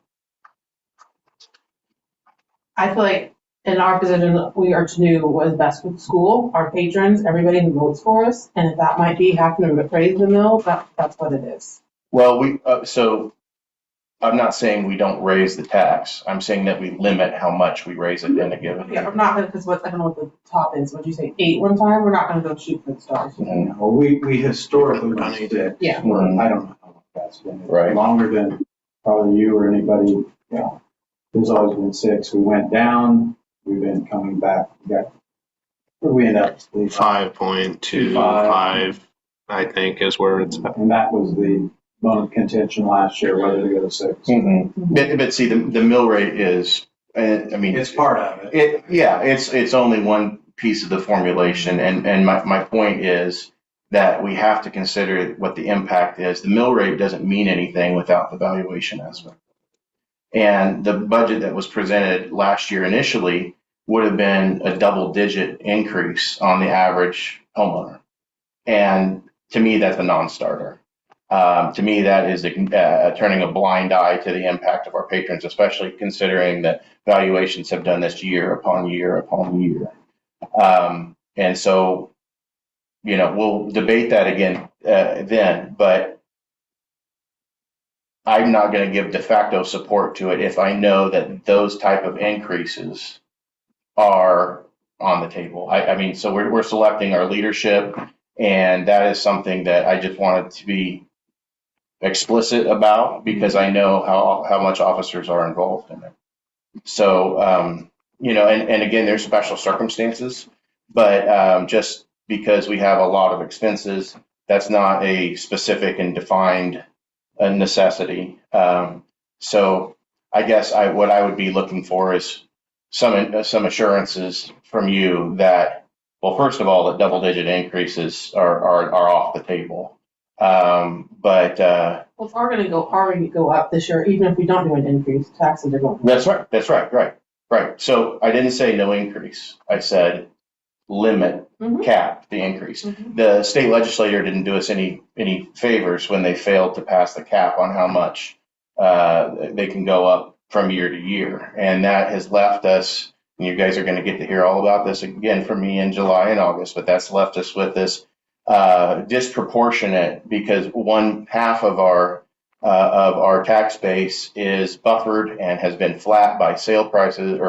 I feel like in our position, we are to do what is best for the school, our patrons, everybody who votes for us. And if that might be having to raise the mill, that's what it is. Well, so I'm not saying we don't raise the tax. I'm saying that we limit how much we raise it in a given Yeah, year. I'm not gonna, because I don't know what the top is. What'd you say, 8 one time? We're not gonna go shoot for the stars. Well, we historically went 6. Yeah. Or I don't know how long that's been. Right. Longer than probably you or anybody, you know. There's always been 6. We went down, we've been coming back. Where we end up? 5.25, I think, is where it's at. And that was the bone of contention last year, whether to go to 6. But see, the mill rate is, I mean. It's part of it. It's only one piece of the formulation. And my point is that we have to consider what the impact is. The mill rate doesn't mean anything without the valuation aspect. And the budget that was presented last year initially would have been a double-digit increase on the average homeowner. And to me, that's a non-starter. To me, that is turning a blind eye to the impact of our patrons, especially considering that valuations have done this year upon year upon year. And so, we'll debate that again then, but I'm not going to give de facto support to it if I know that those type of increases are on the table. I mean, so we're selecting our leadership, and that is something that I just wanted to be explicit about, because I know how much officers are involved in it. So, and again, there's special circumstances, but just because we have a lot of expenses, that's not a specific and defined necessity. So I guess what I would be looking for is some assurances from you that, well, first of all, that double-digit increases are off the table. Well, if we're gonna already go up this year, even if we don't do an increase, taxes are going. That's right. So I didn't say no increase. I said limit, cap the increase. The state legislature didn't do us any favors when they failed to pass the cap on how much they can go up from year to year. And that has left us, and you guys are going to get to hear all about this again from me in July and August, but that's left us with this disproportionate, because one half of our tax base is buffered and has been flat by sale prices,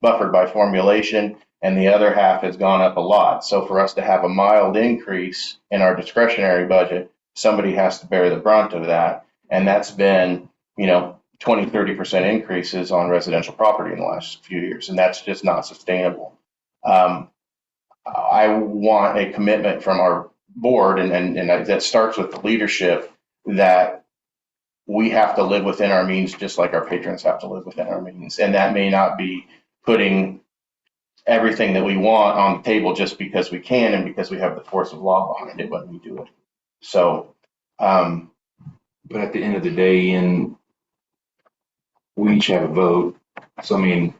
buffered by formulation, and the other half has gone up a lot. So for us to have a mild increase in our discretionary budget, somebody has to bear the brunt of that. And that's been, 20-30% increases on residential property in the last few years. And that's just not sustainable. I want a commitment from our board, and that starts with the leadership, that we have to live within our means, just like our patrons have to live within our means. And that may not be putting everything that we want on the table just because we can and because we have the force of law behind it when we do it. So, but at the end of the day, we each have a vote. So, I mean,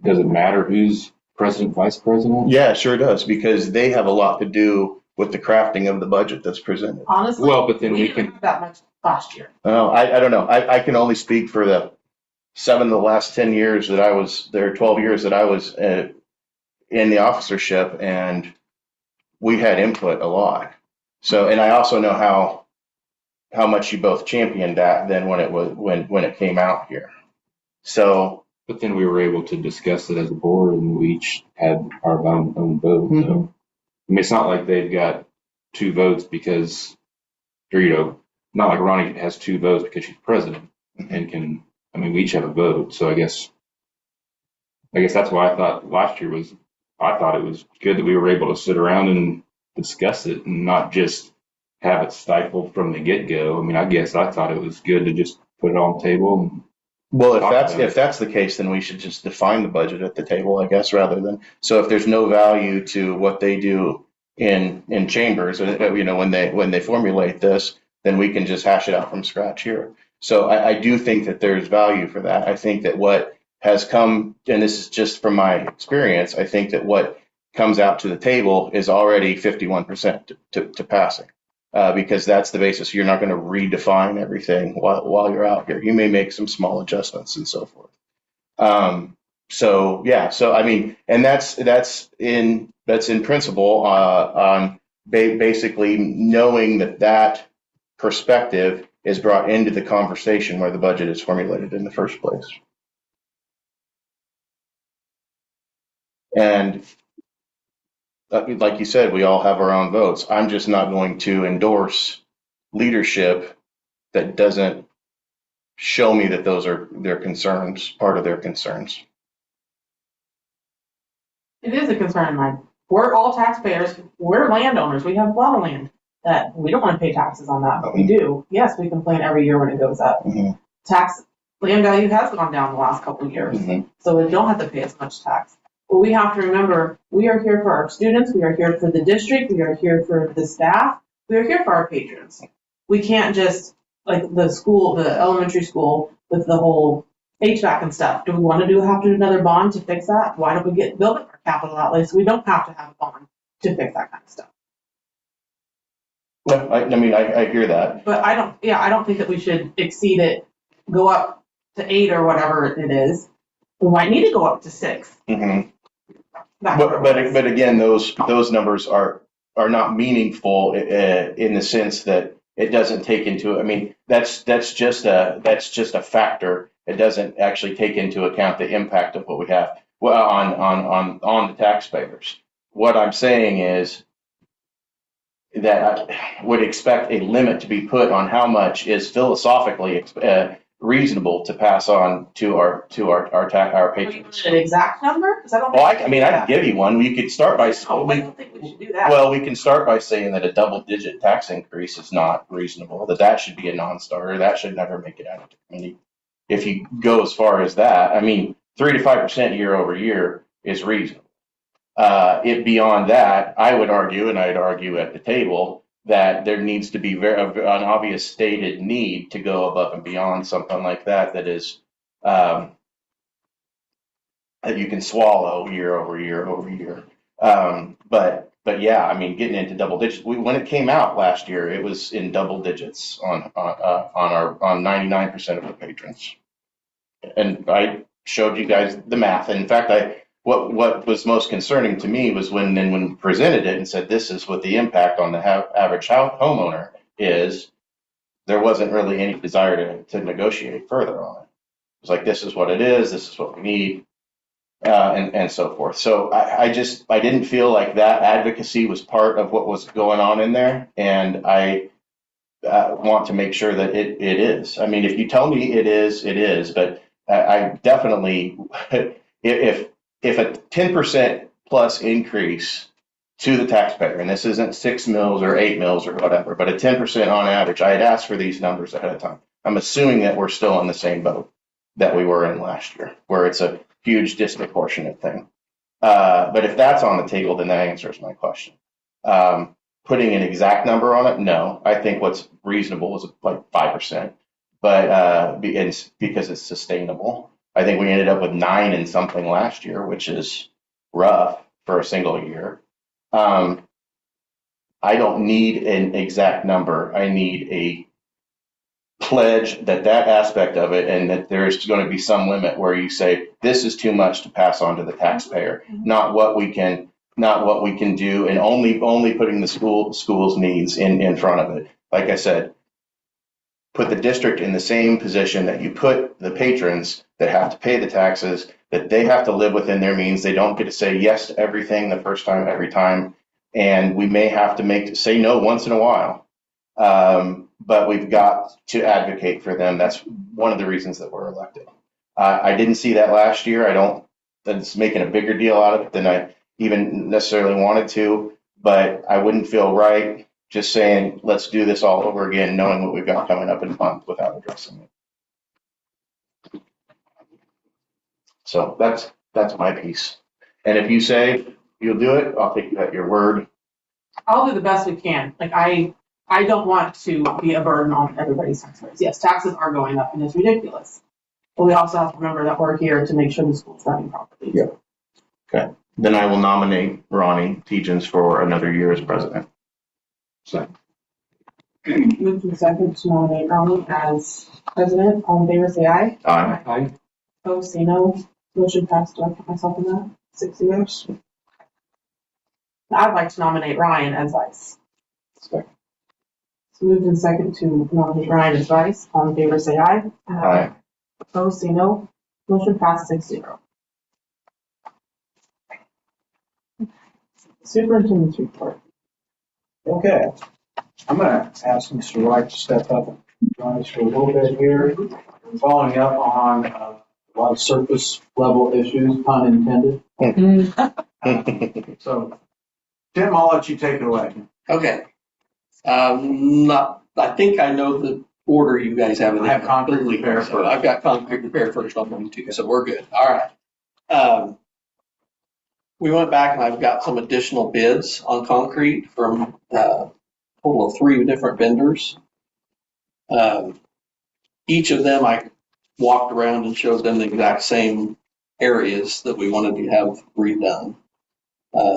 does it matter who's president, vice president? Yeah, it sure does, because they have a lot to do with the crafting of the budget that's presented. Honestly, well, but then we didn't can have that much last year. I don't know. I can only speak for the 7 of the last 10 years that I was there, 12 years that I was in the officership, and we had input a lot. So, and I also know how much you both championed that then when it came out here. So, but then we were able to discuss it as a board, and we each had our own vote. So, I mean, it's not like they've got 2 votes because, or, not like Ronnie has 2 votes because she's president and can. I mean, we each have a vote. So I guess that's why I thought last year I thought it was good that we were able to sit around and discuss it and not just have it stifled from the get-go. I mean, I thought it was good to just put it on the table. And well, if that's the case, then we should just define the budget at the table, I guess, rather than, so if there's no value to what they do in chambers, when they formulate this, then we can just hash it out from scratch here. So I do think that there's value for that. I think that what has come, and this is just from my experience, I think that what comes out to the table is already 51% to passing. Because that's the basis. You're not going to redefine everything while you're out here. You may make some small adjustments and so forth. So I mean, and that's in principle on basically knowing that perspective is brought into the conversation where the budget is formulated in the first place. And like you said, we all have our own votes. I'm just not going to endorse leadership that doesn't show me that those are their concerns, part of their concerns. It is a concern of mine. We're all taxpayers. We're landowners. We have a lot of land that we don't want to pay taxes on that, but we do. Yes, we complain every year when it goes up. Mm-hmm. Land value has gone down the last couple of years, Mm-hmm. so we don't have to pay as much tax. But we have to remember, we are here for our students. We are here for the district. We are here for the staff. We are here for our patrons. We can't just, like the elementary school with the whole HVAC and stuff. Do we want to have to do another bond to fix that? Why don't we build up our capital outlay so we don't have to have a bond to fix that kind of stuff? Well, I mean, I hear that. But I don't think that we should exceed it, go up to 8 or whatever it is. We might need to go up to 6. Mm-hmm. But again, those numbers are not meaningful in the sense that it doesn't take into. I mean, that's just a factor. It doesn't actually take into account the impact of what we have on the taxpayers. What I'm saying is that I would expect a limit to be put on how much is philosophically reasonable to pass on to our patrons. An exact number? Because I don't. Well, I can give you one. We could start by. No, I don't think we should do that. Well, we can start by saying that a double-digit tax increase is not reasonable. That should be a non-starter. That should never make it out of the committee. If you go as far as that, I mean, 3 to 5% year over year is reasonable. Beyond that, I would argue, and I'd argue at the table, that there needs to be an obvious stated need to go above and beyond something like that is that you can swallow year over year over year. But yeah, I mean, getting into double digits. When it came out last year, it was in double digits on 99% of the patrons, and I showed you guys the math. And in fact, what was most concerning to me was when we presented it and said this is what the impact on the average homeowner is. There wasn't really any desire to negotiate further on it. It was like, this is what it is. This is what we need. And so forth. So I didn't feel like that advocacy was part of what was going on in there, and I want to make sure that it is. I mean, if you tell me it is. But I definitely, if a 10% plus increase to the taxpayer, and this isn't 6 mils or 8 mils or whatever, but a 10% on average, I had asked for these numbers ahead of time. I'm assuming that we're still in the same boat that we were in last year, where it's a huge disproportionate thing. But if that's on the table, then that answers my question. Putting an exact number on it, no. I think what's reasonable is like 5%, but because it's sustainable. I think we ended up with 9 and something last year, which is rough for a single year. I don't need an exact number. I need a pledge that aspect of it, and that there's going to be some limit where you say this is too much to pass on to the taxpayer, not what we can do, and only putting the school's needs in front of it. Like I said, put the district in the same position that you put the patrons that have to pay the taxes, that they have to live within their means. They don't get to say yes to everything the first time, every time, and we may have to say no once in a while. But we've got to advocate for them. That's one of the reasons that we're elected. I didn't see that last year. That's making a bigger deal out of it than I even necessarily wanted to, but I wouldn't feel right just saying, let's do this all over again, knowing what we've got coming up in a month without addressing it. So that's my piece. And if you say you'll do it, I'll take you at your word. I'll do the best we can. Like I don't want to be a burden on everybody's taxpayers. Yes, taxes are going up and it's ridiculous. But we also have to remember that we're here to make sure the school's running properly. Yeah. Okay. Then I will nominate Ronnie Tegens for another year as president. Moved and second to nominate Ronnie as president. All in favor, say aye. Aye. Aye. Opposed, say no. Motion passed. Do I put myself in that? 6 years. I'd like to nominate Ryan as vice. Second. It's moved and second to nominate Ryan as vice. All in favor, say aye. Aye. Opposed, say no. Motion passed 6-0. Superintendent's report. Okay. I'm gonna ask Mr. Wright to step up and join us for a little bit here. Following up on a lot of surface level issues, pun intended. So, Tim, I'll let you take it away. Okay. I think I know the order you guys have it in. I have concrete repair So first. I've got concrete repair first on them too, so we're good. All right. We went back and I've got some additional bids on concrete from a total of 3 different vendors. Each of them I walked around and showed them the exact same areas that we wanted to have redone.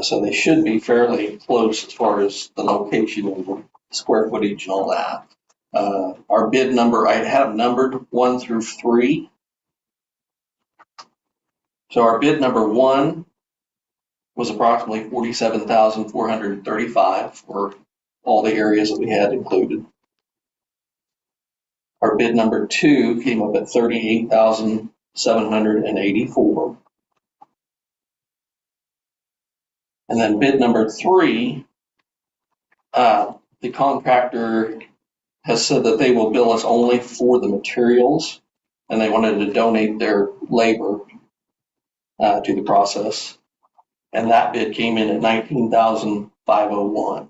So they should be fairly close as far as the location and the square footage and all that. Our bid number, I have numbered 1 through 3. So our bid number 1 was approximately $47,435 for all the areas that we had included. Our bid number 2 came up at $38,784. And then bid number 3, the contractor has said that they will bill us only for the materials, and they wanted to donate their labor to the process. And that bid came in at $19,501.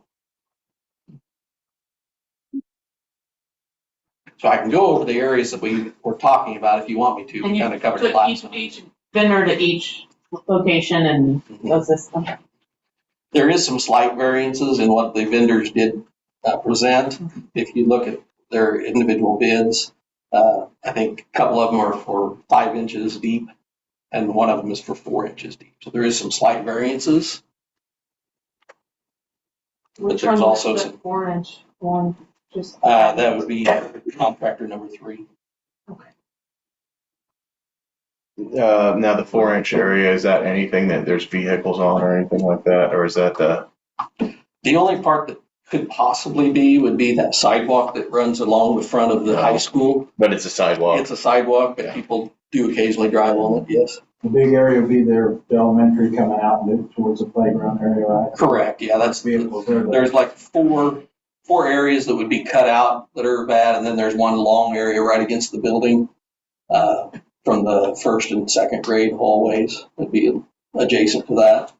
So I can go over the areas that we were talking about if you want me to. And We you kind of covered it put last time. each vendor to each location and does this. There is some slight variances in what the vendors did present. If you look at their individual bids, I think a couple of them are for 5 inches deep and one of them is for 4 inches deep. So there is some slight variances. Which there's one also was the some- 4-inch one? Just That would be contractor number 3. okay. Now the 4-inch area, is that anything that there's vehicles on or anything like that? Or is that The only part that could possibly be would be that sidewalk that runs along the front of the high school. but it's a sidewalk? It's a sidewalk, but people do occasionally drive on it, yes. The big area would be their elementary coming out and towards the playground area, right? Correct, yeah, that's, Vehicles there. there's like four areas that would be cut out that are bad, and then there's one long area right against the building, from the 1st and 2nd grade hallways would be adjacent to that.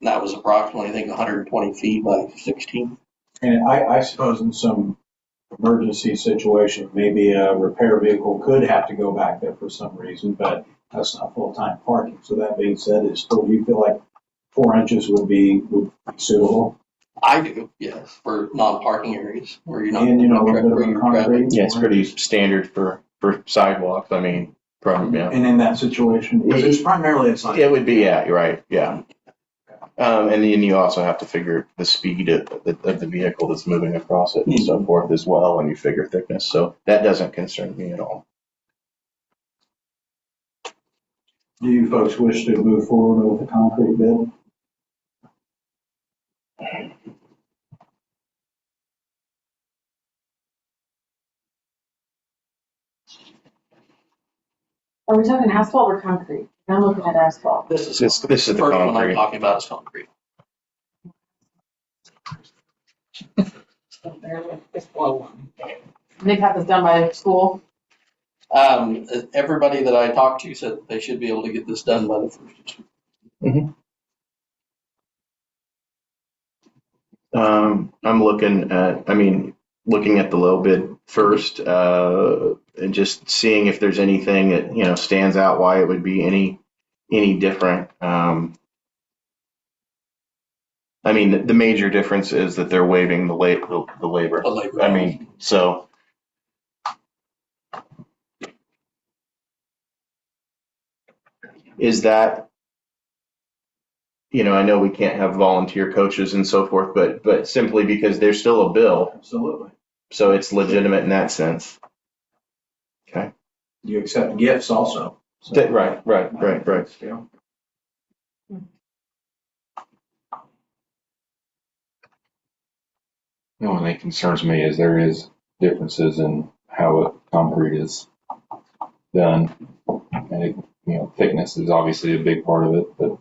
And that was approximately, I think, 120 feet by 16. And I suppose in some emergency situation, maybe a repair vehicle could have to go back there for some reason, but that's not full-time parking. So that being said, do you feel like 4 inches would be suitable? I do, yes, for non-parking areas where you're not. And, a little bit of you're concrete. traveling. Yeah, it's pretty standard for sidewalks. I mean, probably, yeah. And in that situation, because it's primarily a sidewalk. It would be, yeah, you're right, yeah. And then you also have to figure the speed of the vehicle that's moving across it and so forth as well, when you figure thickness. So that doesn't concern me at all. Do you folks wish to move forward with the concrete bid? Are we talking asphalt or concrete? I'm looking at asphalt. This is This is the first one I'm concrete. talking about is concrete. They've had this done by school. Everybody that I talked to said they should be able to get this done by the 1st. I'm looking at the low bid first, and just seeing if there's anything that, stands out, why it would be any different. The major difference is that they're waiving the labor. The labor. So is that I know we can't have volunteer coaches and so forth, but simply because there's still a bill, Absolutely. so it's legitimate in that sense. Okay. You accept gifts also. So- Right. Yeah. The only thing that concerns me is there is differences in how concrete is done. And thickness is obviously a big part of it, but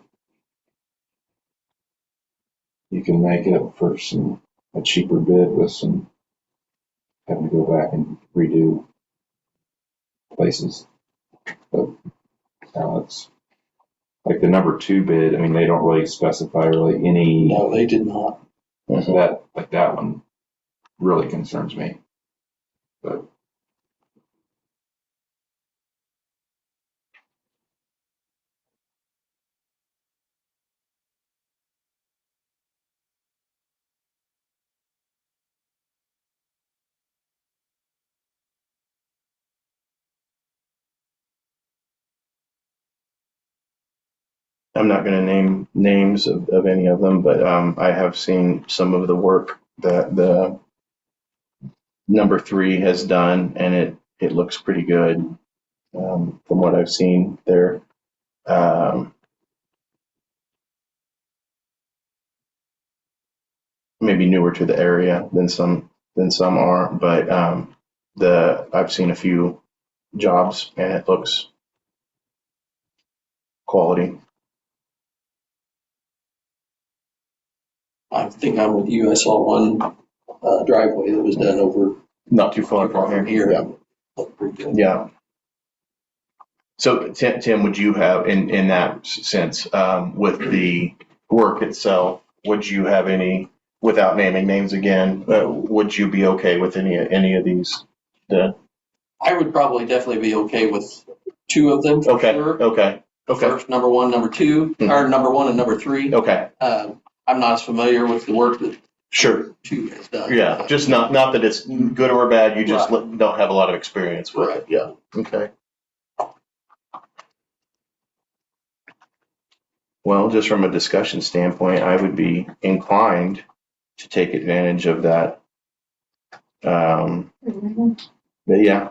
you can make up for a cheaper bid with some having to go back and redo places. But it's like the number 2 bid. I mean, they don't really specify really any. No, they did not. That one really concerns me. But I'm not going to name names of any of them, but I have seen some of the work that the number 3 has done, and it looks pretty good from what I've seen. They're maybe newer to the area than some are, but I've seen a few jobs, and it looks quality. I think I'm with you. I saw one driveway that was done over Not too far from here. here. Looked pretty good. Yeah. So Tim, would you have in that sense with the work itself? Would you have any, without naming names again? Would you be okay with any of these? I would probably definitely be okay with 2 of them for sure. Okay. First, number 1, number 2, or number 1 and number 3. Okay. I'm not as familiar with the work that Sure. 2 has done. Yeah. Just not that it's good or bad. You just Right. don't have a lot of experience with Right. it. Yeah. Okay. Well, just from a discussion standpoint, I would be inclined to take advantage of that. But yeah.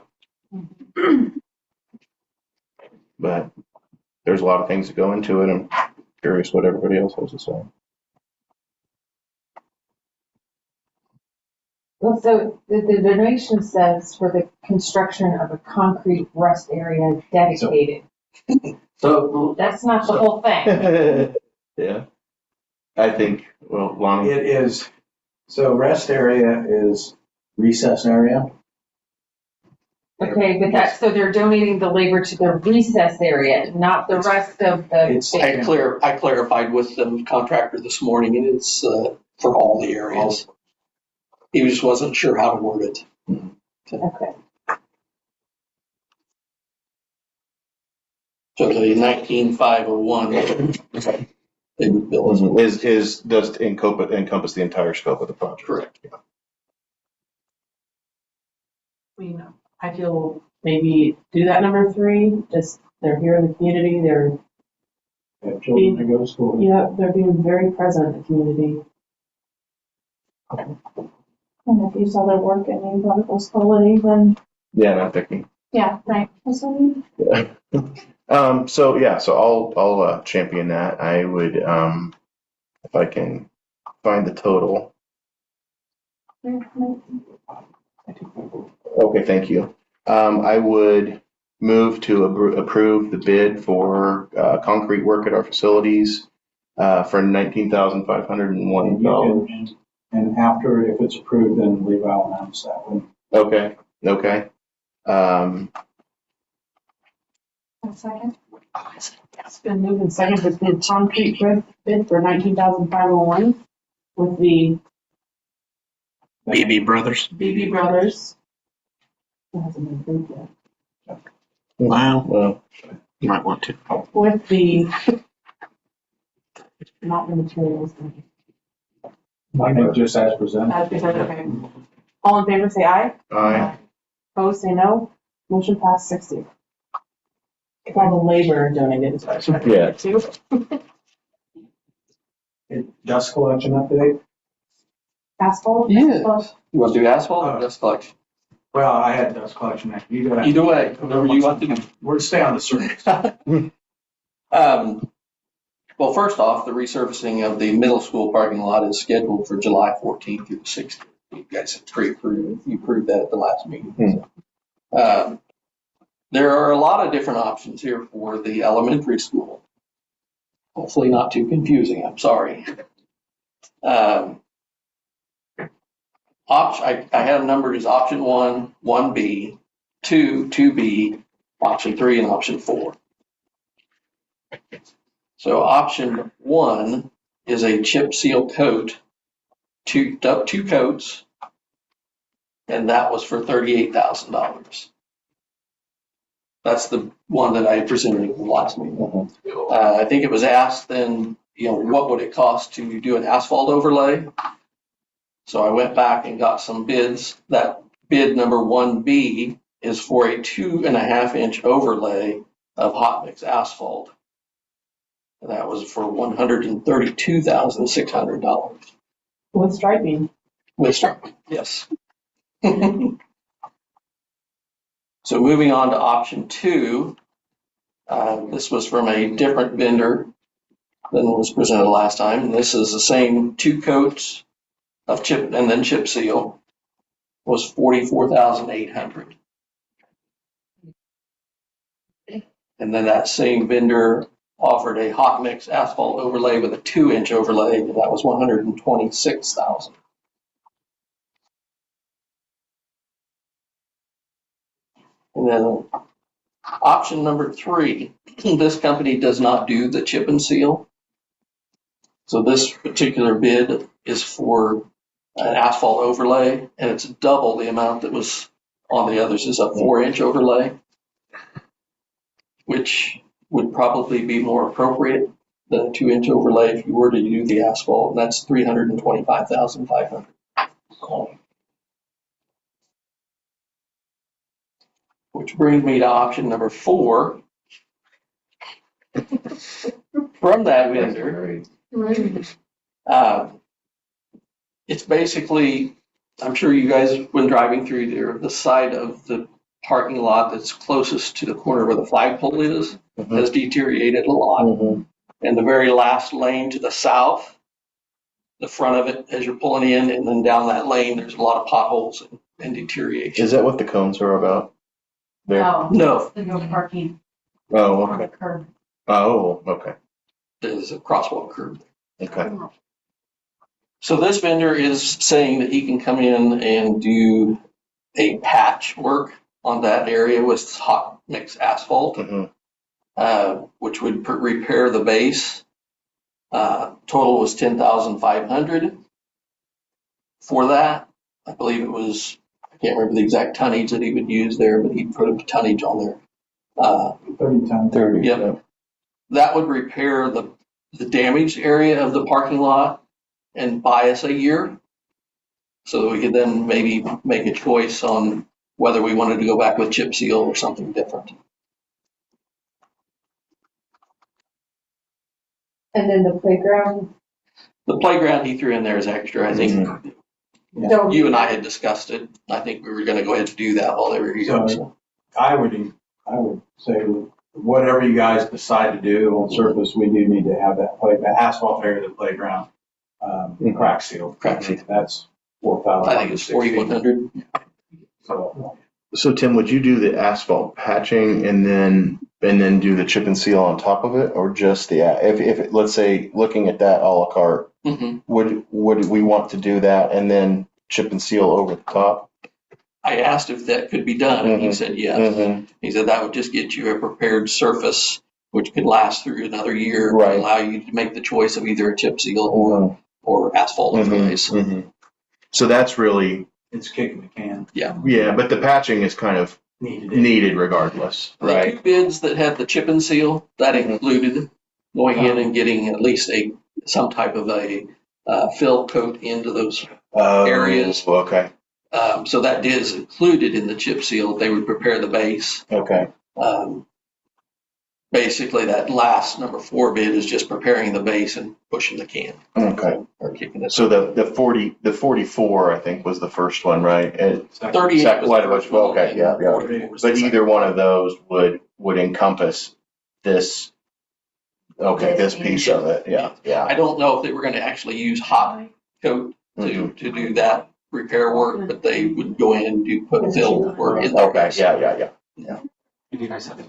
But there's a lot of things that go into it. I'm curious what everybody else has to say. Well, so the donation says for the construction of a concrete rest area dedicated. So That's not the whole thing. Yeah. I think, well, Lonnie. it is, so rest area is recess area. Okay, but so they're donating the labor to the recess area, not the rest of the. It's- I clarified with the contractor this morning, and it's for all the areas. He just wasn't sure how to word it. Okay. So the 19501, they would bill us. Does encompass the entire scope of the project. Correct. Yeah. I feel maybe do that number 3, just they're here in the community, they're, Have children that go to school. they're being very present in the community. And if you saw their work and you thought it was quality, then. Yeah, not Vicky. Yeah, right. Yeah. So I'll champion that. I would, if I can find the total. Okay, thank you. I would move to approve the bid for concrete work at our facilities for $19,501. And after, if it's approved, then leave out announce that one. Okay. Second. It's been moved and seconded to the concrete bid for $19,501 with the BB Brothers. BB Brothers. It hasn't been approved yet. Well, You might want to. With the, not the materials. I think just as presented. Okay. All in favor, say aye. aye. Opposed, say no. Motion passed 6-0. It's all the labor donated. Yeah. Too. Dust collection update? Asphalt? Yes. You want to do asphalt or dust collection? Well, I had dust collection next. You go ahead. Either way, whatever you want to do. We're to stay on the surface. Well, first off, the resurfacing of the middle school parking lot is scheduled for July 14th through the 16th. You guys have pre-approved, you approved that at the last meeting. There are a lot of different options here for the elementary school. Hopefully not too confusing, I'm sorry. I have numbered as option 1, 1B, 2, 2B, option 3, and option 4. So option 1 is a chip seal coat, two coats, and that was for $38,000. That's the one that I presented at the last meeting. I think it was asked then, what would it cost to do an asphalt overlay? So I went back and got some bids. That bid number 1B is for a 2.5-inch overlay of hot mix asphalt. And that was for $132,600. With striping. With striping, yes. So moving on to option 2, this was from a different vendor than was presented last time. And this is the same 2 coats of chip and then chip seal, was $44,800. And then that same vendor offered a hot mix asphalt overlay with a 2-inch overlay, and that was $126,000. And then option number 3, this company does not do the chip and seal. So this particular bid is for an asphalt overlay, and it's double the amount that was on the others. Is a 4-inch overlay, which would probably be more appropriate than a 2-inch overlay if you were to do the asphalt. And that's $325,500. Which brings me to option number 4. From that vendor, it's basically, I'm sure you guys, when driving through there, the side of the parking lot that's closest to the corner where the flagpole is, has deteriorated a lot. And the very last lane to the south, the front of it, as you're pulling in, and then down that lane, there's a lot of potholes and deterioration. Is that what the cones are about? There? No. The no parking Oh, on the okay. curb. Oh, okay. There's a crosswalk curb. Okay. So this vendor is saying that he can come in and do a patch work on that area with hot mix asphalt, which would repair the base. Total was $10,500 for that. I believe it was, I can't remember the exact tonnage that he would use there, but he put a tonnage on there. 30 times 30. Yep. That would repair the damaged area of the parking lot and buy us a year, so that we could then maybe make a choice on whether we wanted to go back with chip seal or something different. And then the playground. The playground he threw in there is extra. I think you and I had discussed it. I think we were going to go ahead and do that while they were here. So I would say whatever you guys decide to do on surface, we do need to have that asphalt area of the playground crack seal. Crack seal. That's $4,000. I think it's $4,100. So Tim, would you do the asphalt patching and then do the chip and seal on top of it, or just if let's say looking at that a la carte, would we want to do that and then chip and seal over the top? I asked if that could be done, and he said yes. He said that would just get you a prepared surface, which could last through another year, to allow you to make the choice of either a chip seal or asphalt overlays. So that's really, it's kicking the can. Yeah, but the patching is kind of needed regardless, right? The 2 bids that had the chip and seal, that included going in and getting at least some type of a fill coat into those areas. Okay. So that is included in the chip seal. They would prepare the base. Okay. basically that last number 4 bid is just preparing the base and pushing the can Okay. or kicking it. So the 44, I think, was the first one, right? And 38 second was one the was, first one, okay, and yeah, yeah. 44 was the But second. either one of those would encompass this, okay, this piece of it, yeah, yeah. I don't know if they were gonna actually use hot coat to do that repair work, but they would go in and put fill work in there. Okay, yeah. You guys have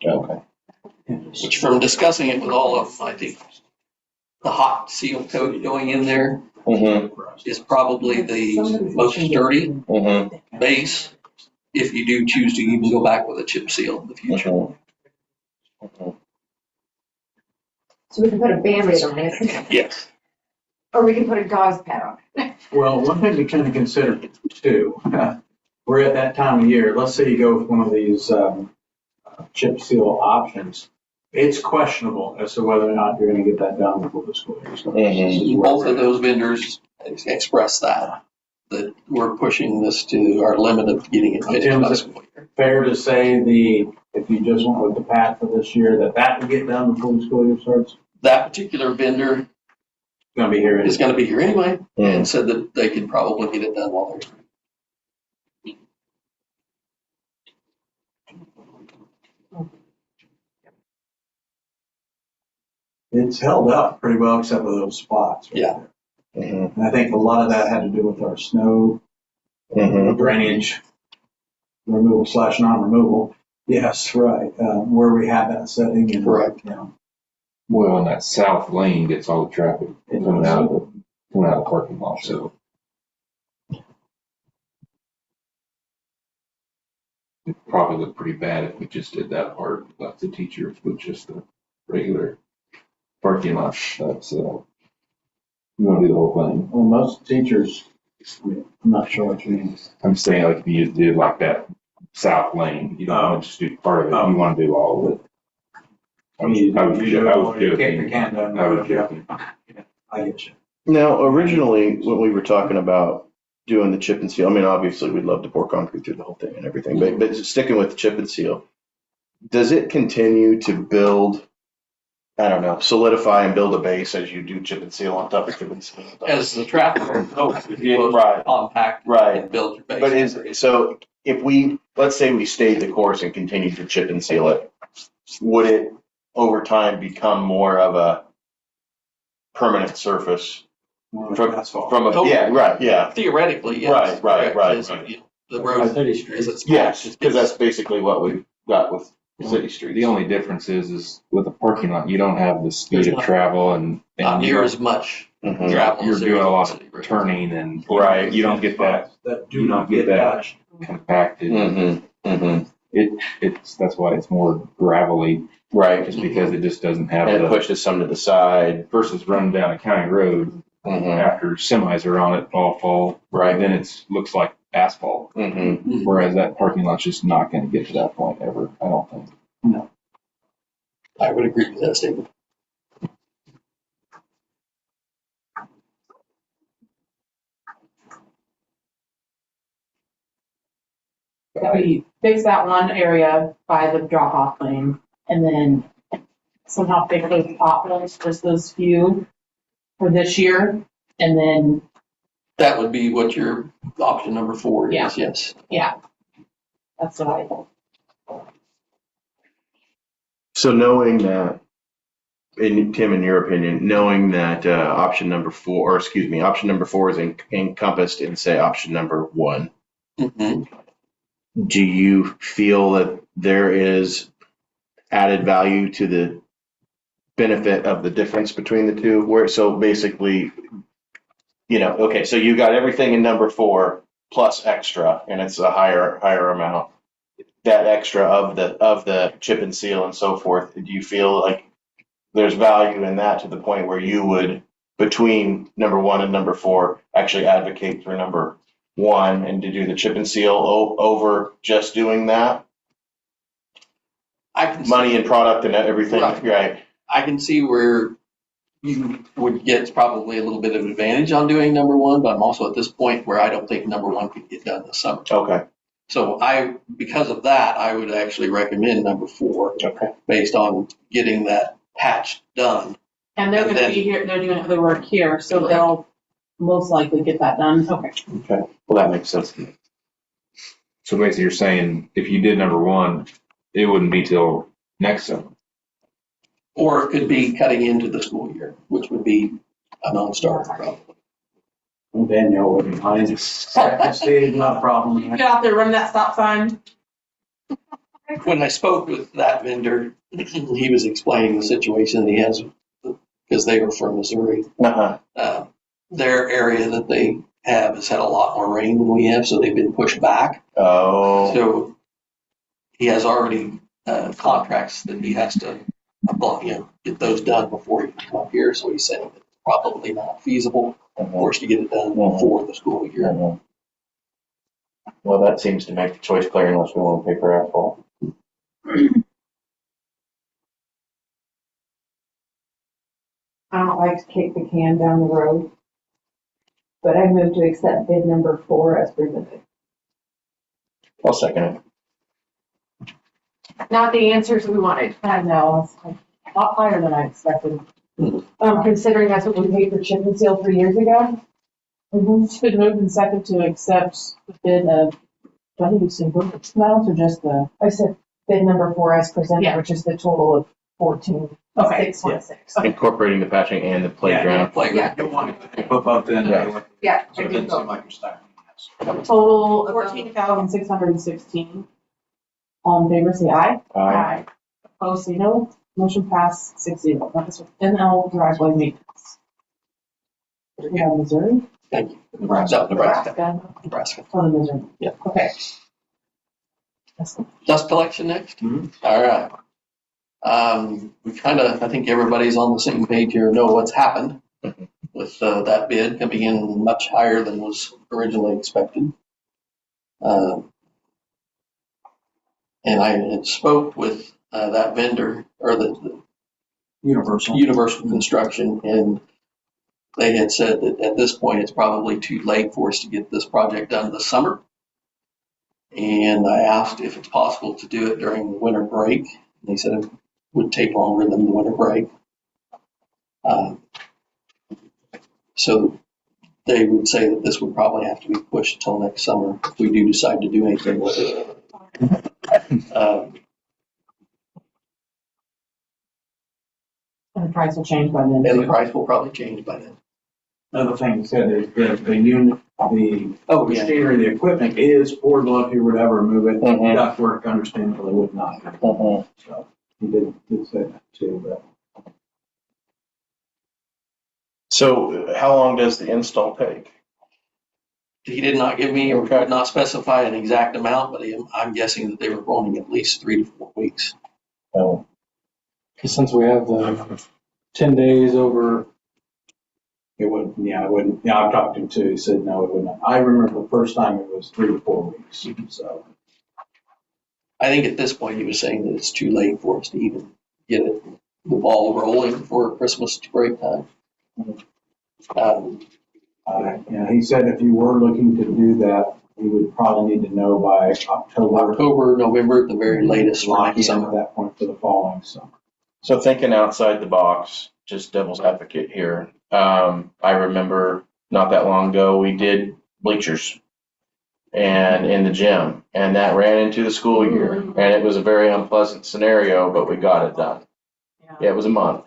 Okay. Which from discussing it with all of them, I think the hot seal coat going in there Mm-hmm, is probably the most sturdy mm-hmm, base. If you do choose to even go back with a chip seal in the future. mm-hmm. So we can put a Band-Aid on it, Yes. or we can put a gauze pad on it. Well, one thing to kind of consider too, we're at that time of year, let's say you go with one of these chip seal options. It's questionable as to whether or not you're gonna get that done before the school year starts. Mhm. Both of those vendors expressed that we're pushing this to our limit of getting it finished by school year. Fair to say if you just went with the path for this year, that will get done before the school year starts? That particular vendor It's gonna be here. is gonna be here anyway, Mm. and said that they could probably get it done while they're here. It's held up pretty well except for those spots. Right Yeah. there. Mhm. And I think a lot of that had to do with our snow Mhm. drainage removal / non-removal. Yes, right, where we had that setting. And, Correct. you know, Well, and that south lane gets all the traffic coming out of the parking lot, so. It probably look pretty bad if we just did that part, left the teachers with just the regular parking lot. That's, you want to do the whole thing. well, most teachers, I mean, I'm not sure what you mean. I'm saying like if you just did like that south lane, you don't want to just do part of it, you want to do all of it. I was You joking. kick the can down the I was road, yeah. joking. I get you. Now, originally, when we were talking about doing the chip and seal, I mean, obviously, we'd love to pour concrete through the whole thing and everything, but sticking with the chip and seal, does it continue to build, I don't know, solidify and build a base as you do chip and seal on top of chip and seal? As the traffic goes, Right. compact Right. and build your base. But so if we, let's say we stayed the course and continued to chip and seal it, would it over time become more of a permanent surface? From a, yeah, right, yeah. Theoretically, yes. Right. Correct. The road as it's. Yes, because that's basically what we've got with City Street. The only difference is with a parking lot, you don't have the speed There's of not- travel and Not you near don't- as much Mhm. travel. you're as doing there a is lot in the city of roads. turning and Right. you don't get that That you don't get that. compacted. That's why it's more gravelly, Right, just because it just doesn't have and it the, pushes some to the side. versus running down a county road after semis are on it all fall, Right. then it looks like asphalt. Mhm. Whereas that parking lot's just not going to get to that point ever, I don't think. I would agree with that statement. We fix that one area by the drop-off lane, and then somehow fix those potholes, just those few for this year, and then, That would be what your option number 4 is, Yeah. yes. yeah. That's what I, So knowing that, Tim, in your opinion, knowing that option number 4 is encompassed in, say, option number 1, Mhm. do you feel that there is added value to the benefit of the difference between the two? Where, so basically, okay, so you got everything in number 4 plus extra, and it's a higher amount. That extra of the chip and seal and so forth, do you feel like there's value in that to the point where you would, between number 1 and number 4, actually advocate for number 1 and to do the chip and seal over just doing that? I can Money and product and everything, right? I can see where you would get probably a little bit of advantage on doing number 1, but I'm also at this point where I don't think number 1 could get done this summer. Okay. So because of that, I would actually recommend number 4. Okay. Based on getting that patch done. And they're gonna be here, they're doing other work here, so they'll most likely get that done. Okay. Okay. Well, that makes sense. So basically, you're saying if you did number 1, it wouldn't be till next summer. Or it could be cutting into the school year, which would be a non-starter probably. Danielle would be behind us. Stage, not a problem. Get out there, run that stop sign. When I spoke with that vendor, he was explaining the situation that he has because they were from Missouri. Uh-huh. Their area that they have has had a lot more rain than we have, so they've been pushed back. Oh. So he has already contracts that he has to get those done before he can come up here. So he's saying it's probably not feasible for us to get it done before the school year. Uh-huh. Well, that seems to make the choice clear unless we want to pay for asphalt. I don't like to kick the can down the road, but I move to accept bid number 4 as presented. I'll second it. Not the answers we wanted. I know, it's a lot higher than I expected. Considering that's what we paid for chip and seal 3 years ago. It's been moved and second to accept the bid of, do I need to say both amounts or just the? I said bid number 4 as presented, Yeah. which is the total of 14,616. Incorporating the patching and the playground. Yeah. You want to put both in. Yeah. Yeah. So it didn't seem like you're stacking. Total 14,616. All in favor, say aye. Aye. Opposed, say no. Motion passed 6-0. That is NL driveway maintenance. We have Missouri? Thank you. Nebraska. Nebraska. Oh, the Missouri. Yeah. Okay. Dust collection next? All right. I think everybody's on the same page here, know what's happened with that bid coming in much higher than was originally expected. And I had spoke with that vendor, or the Universal Construction, and they had said that at this point, it's probably too late for us to get this project done this summer. And I asked if it's possible to do it during the winter break. And they said it would take longer than the winter break. So they would say that this would probably have to be pushed till next summer if we do decide to do anything with it. And the price will change by then. And the price will probably change by then. Another thing you said is the unit, the machinery, the equipment is portable if you were to ever move it. Ductwork understandably would not. So he did say that too, but. So how long does the install take? He did not give me, or could not specify an exact amount, but I'm guessing that they were running at least 3 to 4 weeks. Because since we have the 10 days over. It wouldn't, it wouldn't. Yeah, I've talked to him too. He said, no, it wouldn't. I remember the first time it was 3 to 4 weeks. So I think at this point he was saying that it's too late for us to even get the ball rolling for Christmas break time. he said if you were looking to do that, you would probably need to know by October, November at the very latest for next summer. At that point for the following summer. So thinking outside the box, just devil's advocate here. I remember not that long ago, we did bleachers and in the gym, and that ran into the school year, and it was a very unpleasant scenario, but we got it done. Yeah, it was a month.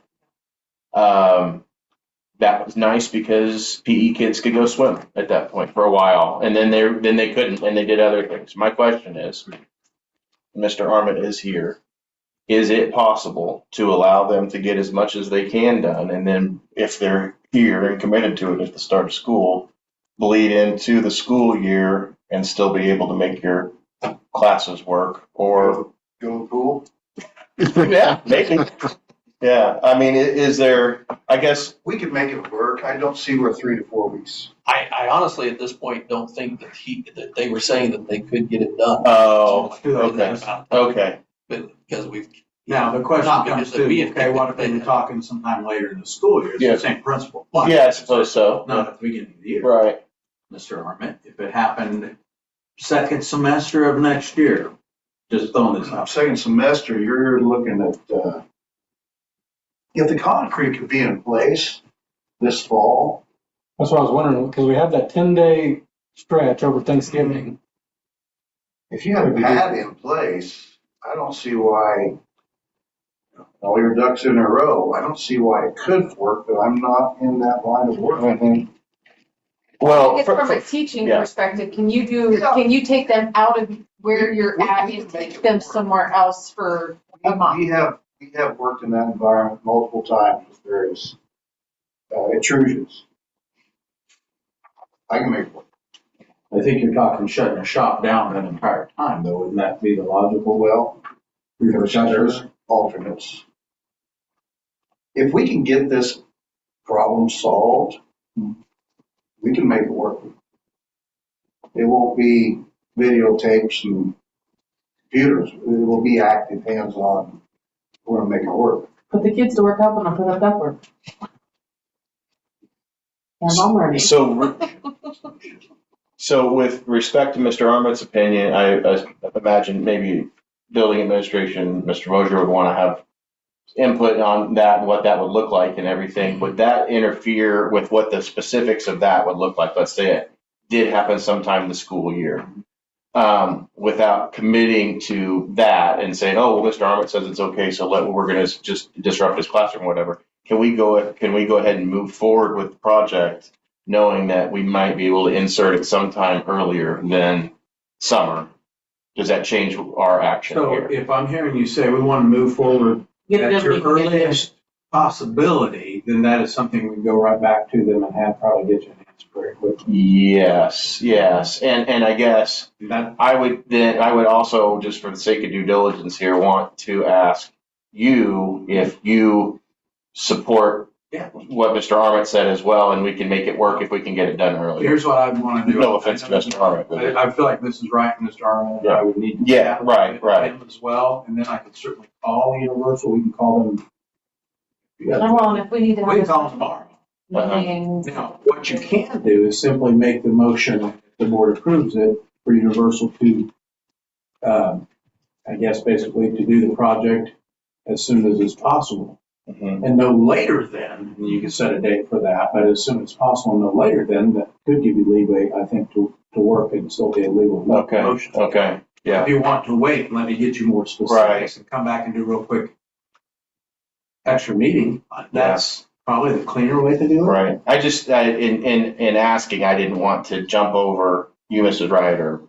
That was nice because PE kids could go swim at that point for a while, and then they couldn't, and they did other things. My question is, Mr. Armit is here. Is it possible to allow them to get as much as they can done, and then if they're here and committed to it at the start of school, bleed into the school year and still be able to make your classes work? Or go to the pool? Yeah, maybe. Yeah, I mean, is there, I guess. We could make it work. I don't see where 3 to 4 weeks. I honestly at this point don't think that they were saying that they could get it done. Oh, okay. Okay. But because we've. Now, the question comes to, okay, what if they were talking sometime later in the school year? It's the same principle. Yeah, I suppose so. Not at the beginning of the year. Right. Mr. Armit, if it happened second semester of next year. Just throwing this out. Second semester, you're looking at, if the concrete could be in place this fall, That's what I was wondering, because we have that 10-day stretch over Thanksgiving. if you have a pad in place, I don't see why, all your ducks in a row, I don't see why it could work, but I'm not in that line of work. Well, It's from a teaching yeah. perspective, can you take them out of where you're at and take them somewhere else for a month? We have worked in that environment multiple times with various intrusions. I can make it work. I think you're talking shutting a shop down that entire time, though. Wouldn't that be the logical? Well, there's alternates. If we can get this problem solved, we can make it work. It won't be videotapes and computers. It will be active, hands-on. We're gonna make it work. Put the kids to work, help them put up that work. And I'm ready. So with respect to Mr. Armott's opinion, I imagine maybe building administration, Mr. Mosier would want to have input on that and what that would look like and everything. Would that interfere with what the specifics of that would look like? Let's say it did happen sometime in the school year. Without committing to that and saying, oh, well, Mr. Armott says it's okay, so we're going to just disrupt his classroom or whatever. Can we go ahead and move forward with the project knowing that we might be able to insert it sometime earlier than summer? Does that change our action So here? if I'm hearing you say we want to move forward at your earliest possibility, then that is something we can go right back to them and have probably get you an answer very quickly. Yes. And I guess I would also, just for the sake of due diligence here, want to ask you if you support what Mr. Armott said as well, and we can make it work if we can get it done earlier. Here's what I want to do. No offense to Mr. Armott. I feel like this is right, Mr. Armott. Yeah. I would need to. Yeah, right. Him as well, and then I could certainly call Universal. We can call them. Well, and if we need to We can have call them tomorrow. meetings. Now, what you can do is simply make the motion, if the board approves it, for Universal to, I guess, basically to do the project as soon as is possible. Mm-hmm. And no later than, and you can set a date for that, but as soon as possible, no later than, that could give you leeway, I think, to work and still be a legal motion. Okay. Yeah. If you want to wait, let me get you more specifics and come back and do a real quick extra meeting. That's probably the cleaner way to do it. Right. I just, in asking, I didn't want to jump over you, Mrs. Wright, or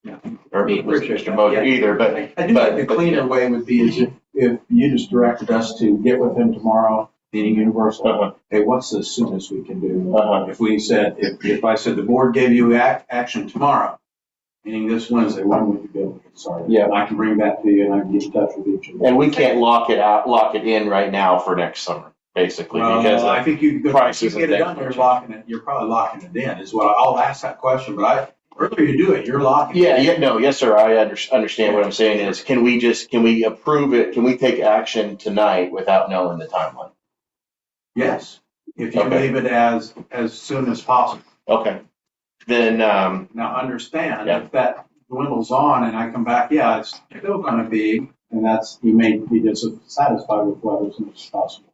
Mr. Moser either, but. I do think the cleaner way would be is if you just directed us to get with him tomorrow, meeting Universal. Hey, what's the soonest we can do? If we said, if I said the board gave you action tomorrow, meaning this Wednesday, when would you be able to get started? Yeah. And I can bring that to you and I can get in touch with each of you. And we can't lock it in right now for next summer, basically, because I think you could prices get it done. You're probably locking it in. Is what I'll ask that question. But earlier you do it, you're locking. Yes, sir. I understand what I'm saying is, can we approve it? Can we take action tonight without knowing the timeline? Yes, if you leave it as soon as possible. Okay. Then now understand if that dwindles on and I come back, it's still going to be, and that's you may be dissatisfied with whether as soon as possible.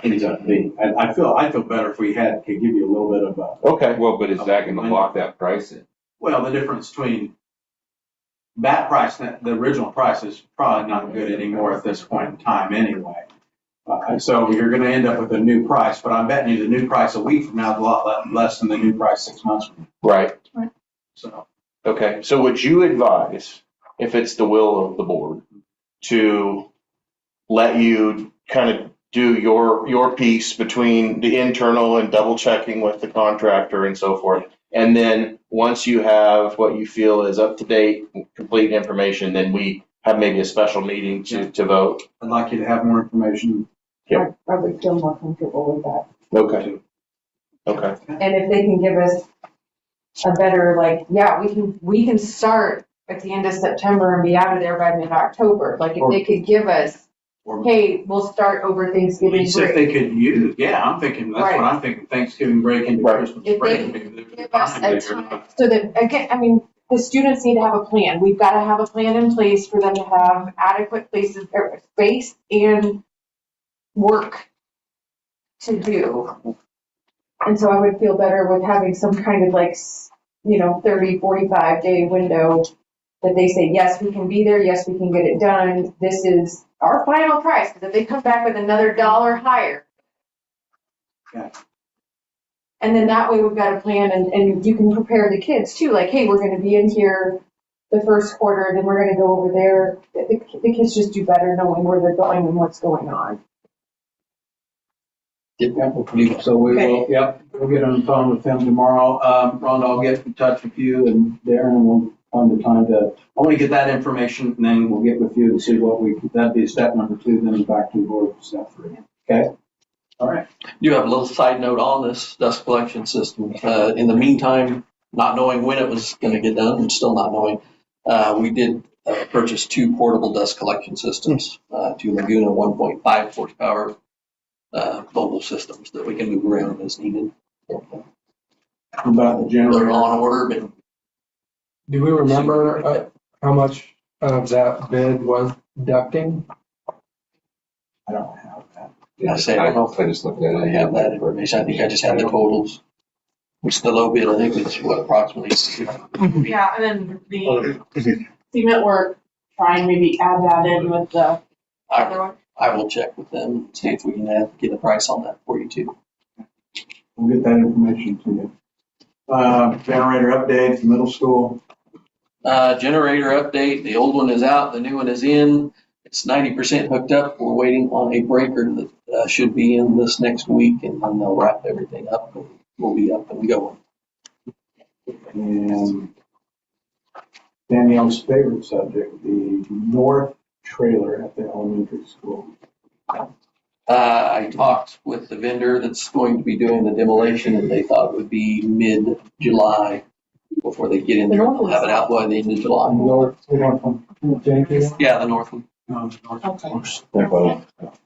Ends up being. I feel better if we could give you a little bit of a. Okay. Well, but is that going to lock that price in? Well, the difference between that price, the original price, is probably not good anymore at this point in time anyway. So you're going to end up with a new price, but I'm betting you the new price a week from now is a lot less than the new price 6 months from now. right. So Okay. So would you advise, if it's the will of the board, to let you kind of do your piece between the internal and double checking with the contractor and so forth, and then once you have what you feel is up to date, complete information, then we have maybe a special meeting to vote? I'd like you to have more information. I would feel more comfortable with that. Okay. And if they can give us a better, We can start at the end of September and be out of there by mid-October. Like if they could give us, hey, we'll start over Thanksgiving If break. they could use, I'm thinking, that's what I'm thinking, Thanksgiving break into Christmas If break. they give us a time, so that, again, the students need to have a plan. We've got to have a plan in place for them to have adequate places, or space and work to do. And so I would feel better with having some kind of like, 30, 45 day window that they say, yes, we can be there. Yes, we can get it done. This is our final price. Because if they come back with another $1 higher. Yeah. And then that way we've got a plan and you can prepare the kids too. Like, hey, we're going to be in here the first quarter, then we're going to go over there. The kids just do better knowing where they're going and what's going on. So we will, yep, we'll get on the phone with them tomorrow. Rhonda, I'll get in touch with you and Darren, and we'll find the time I want to get that information, and then we'll get with you and see that'd be step number 2, then back to the board for step 3. Okay? All right. You have a little side note on this dust collection system. In the meantime, not knowing when it was going to get done and still not knowing, we did purchase 2 portable dust collection systems, 2 Laguna 1.5 horsepower mobile systems that we can move around as needed. About the They're generator. on order, but Do we remember how much of that bid was ducting? I don't have that. I say I I don't know I just looked at if I it. have that information. I think I just have the totals. Which the low bid, I think, is what, approximately. Yeah, and then the cement work, try and maybe add that in with the other one. I will check with them and see if we can get a price on that for you too. We'll get that information to you. Generator updates, middle school. Generator update, the old one is out, the new one is in. It's 90% hooked up. We're waiting on a breaker that should be in this next week, and then they'll wrap everything up and we'll be up and going. And Danielle's favorite subject, the north trailer at the elementary school. I talked with the vendor that's going to be doing the demolition, and they thought it would be mid-July before they get in there. They'll have it out by the end of July. North one, Janky? Yeah, the north one. Well,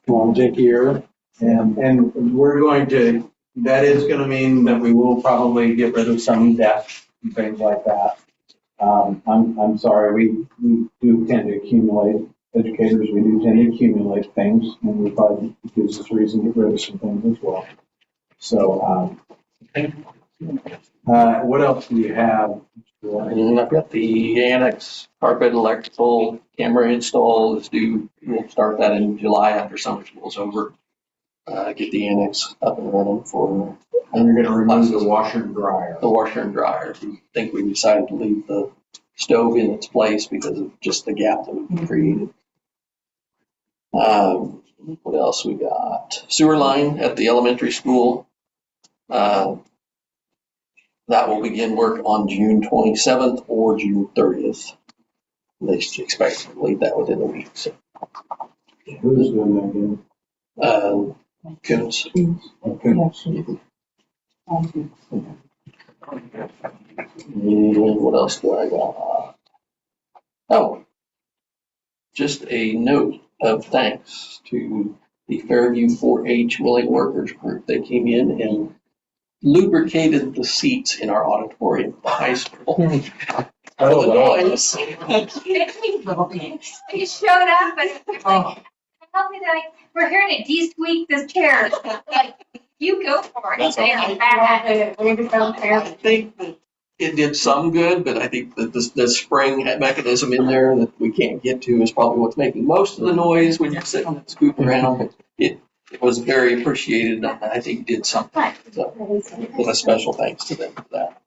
Janky area. And we're going to, that is going to mean that we will probably get rid of some depth and things like that. I'm sorry, we do tend to accumulate, educators, we do tend to accumulate things, and we probably gives us reason to get rid of some things as well. So, what else do you have? And I've got the annex carpet electrical camera install is due. We'll start that in July after summer school's over. Get the annex up and running for. And you're going to remove the washer and dryer. The washer and dryer. I think we decided to leave the stove in its place because of just the gap that we created. What else we got? Sewer line at the elementary school. That will begin work on June 27th or June 30th. They expect to complete that within a week. So, Who's doing that again? Coons. Okay. And what else do I got? Oh, just a note of thanks to the Fairview 4-H Willing Workers Group. They came in and lubricated the seats in our auditorium at the high school. For the noise. They showed up and it's like, help me, like, we're here to de-squeak this chair. Like, you go for it. That's They all are bad. I think that it did some good, but I think that the spring mechanism in there that we can't get to is probably what's making most of the noise when you're sitting and scooping around. But it was very appreciated, and I think did something. So, with a special thanks to them for that.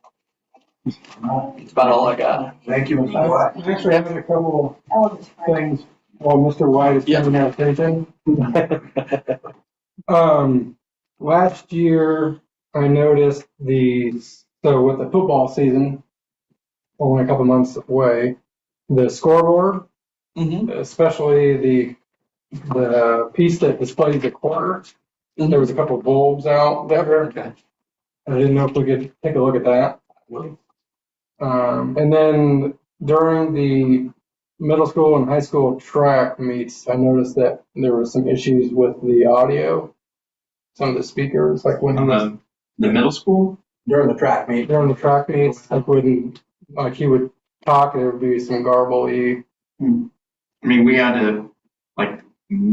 That's about all I got. Thank you, Mr. White. I'm actually having a couple things while Mr. White is giving that attention. Last year, I noticed so with the football season, only a couple months away, the scoreboard, especially the piece that displays the quarter, there was a couple of bulbs out there. Okay. I didn't know if we could take a look at that. And then during the middle school and high school track meets, I noticed that there were some issues with the audio. Some of the speakers, like when The middle school? During the track meet. during the track meets, like he would talk, there would be some garble-y. I mean, we had to, like,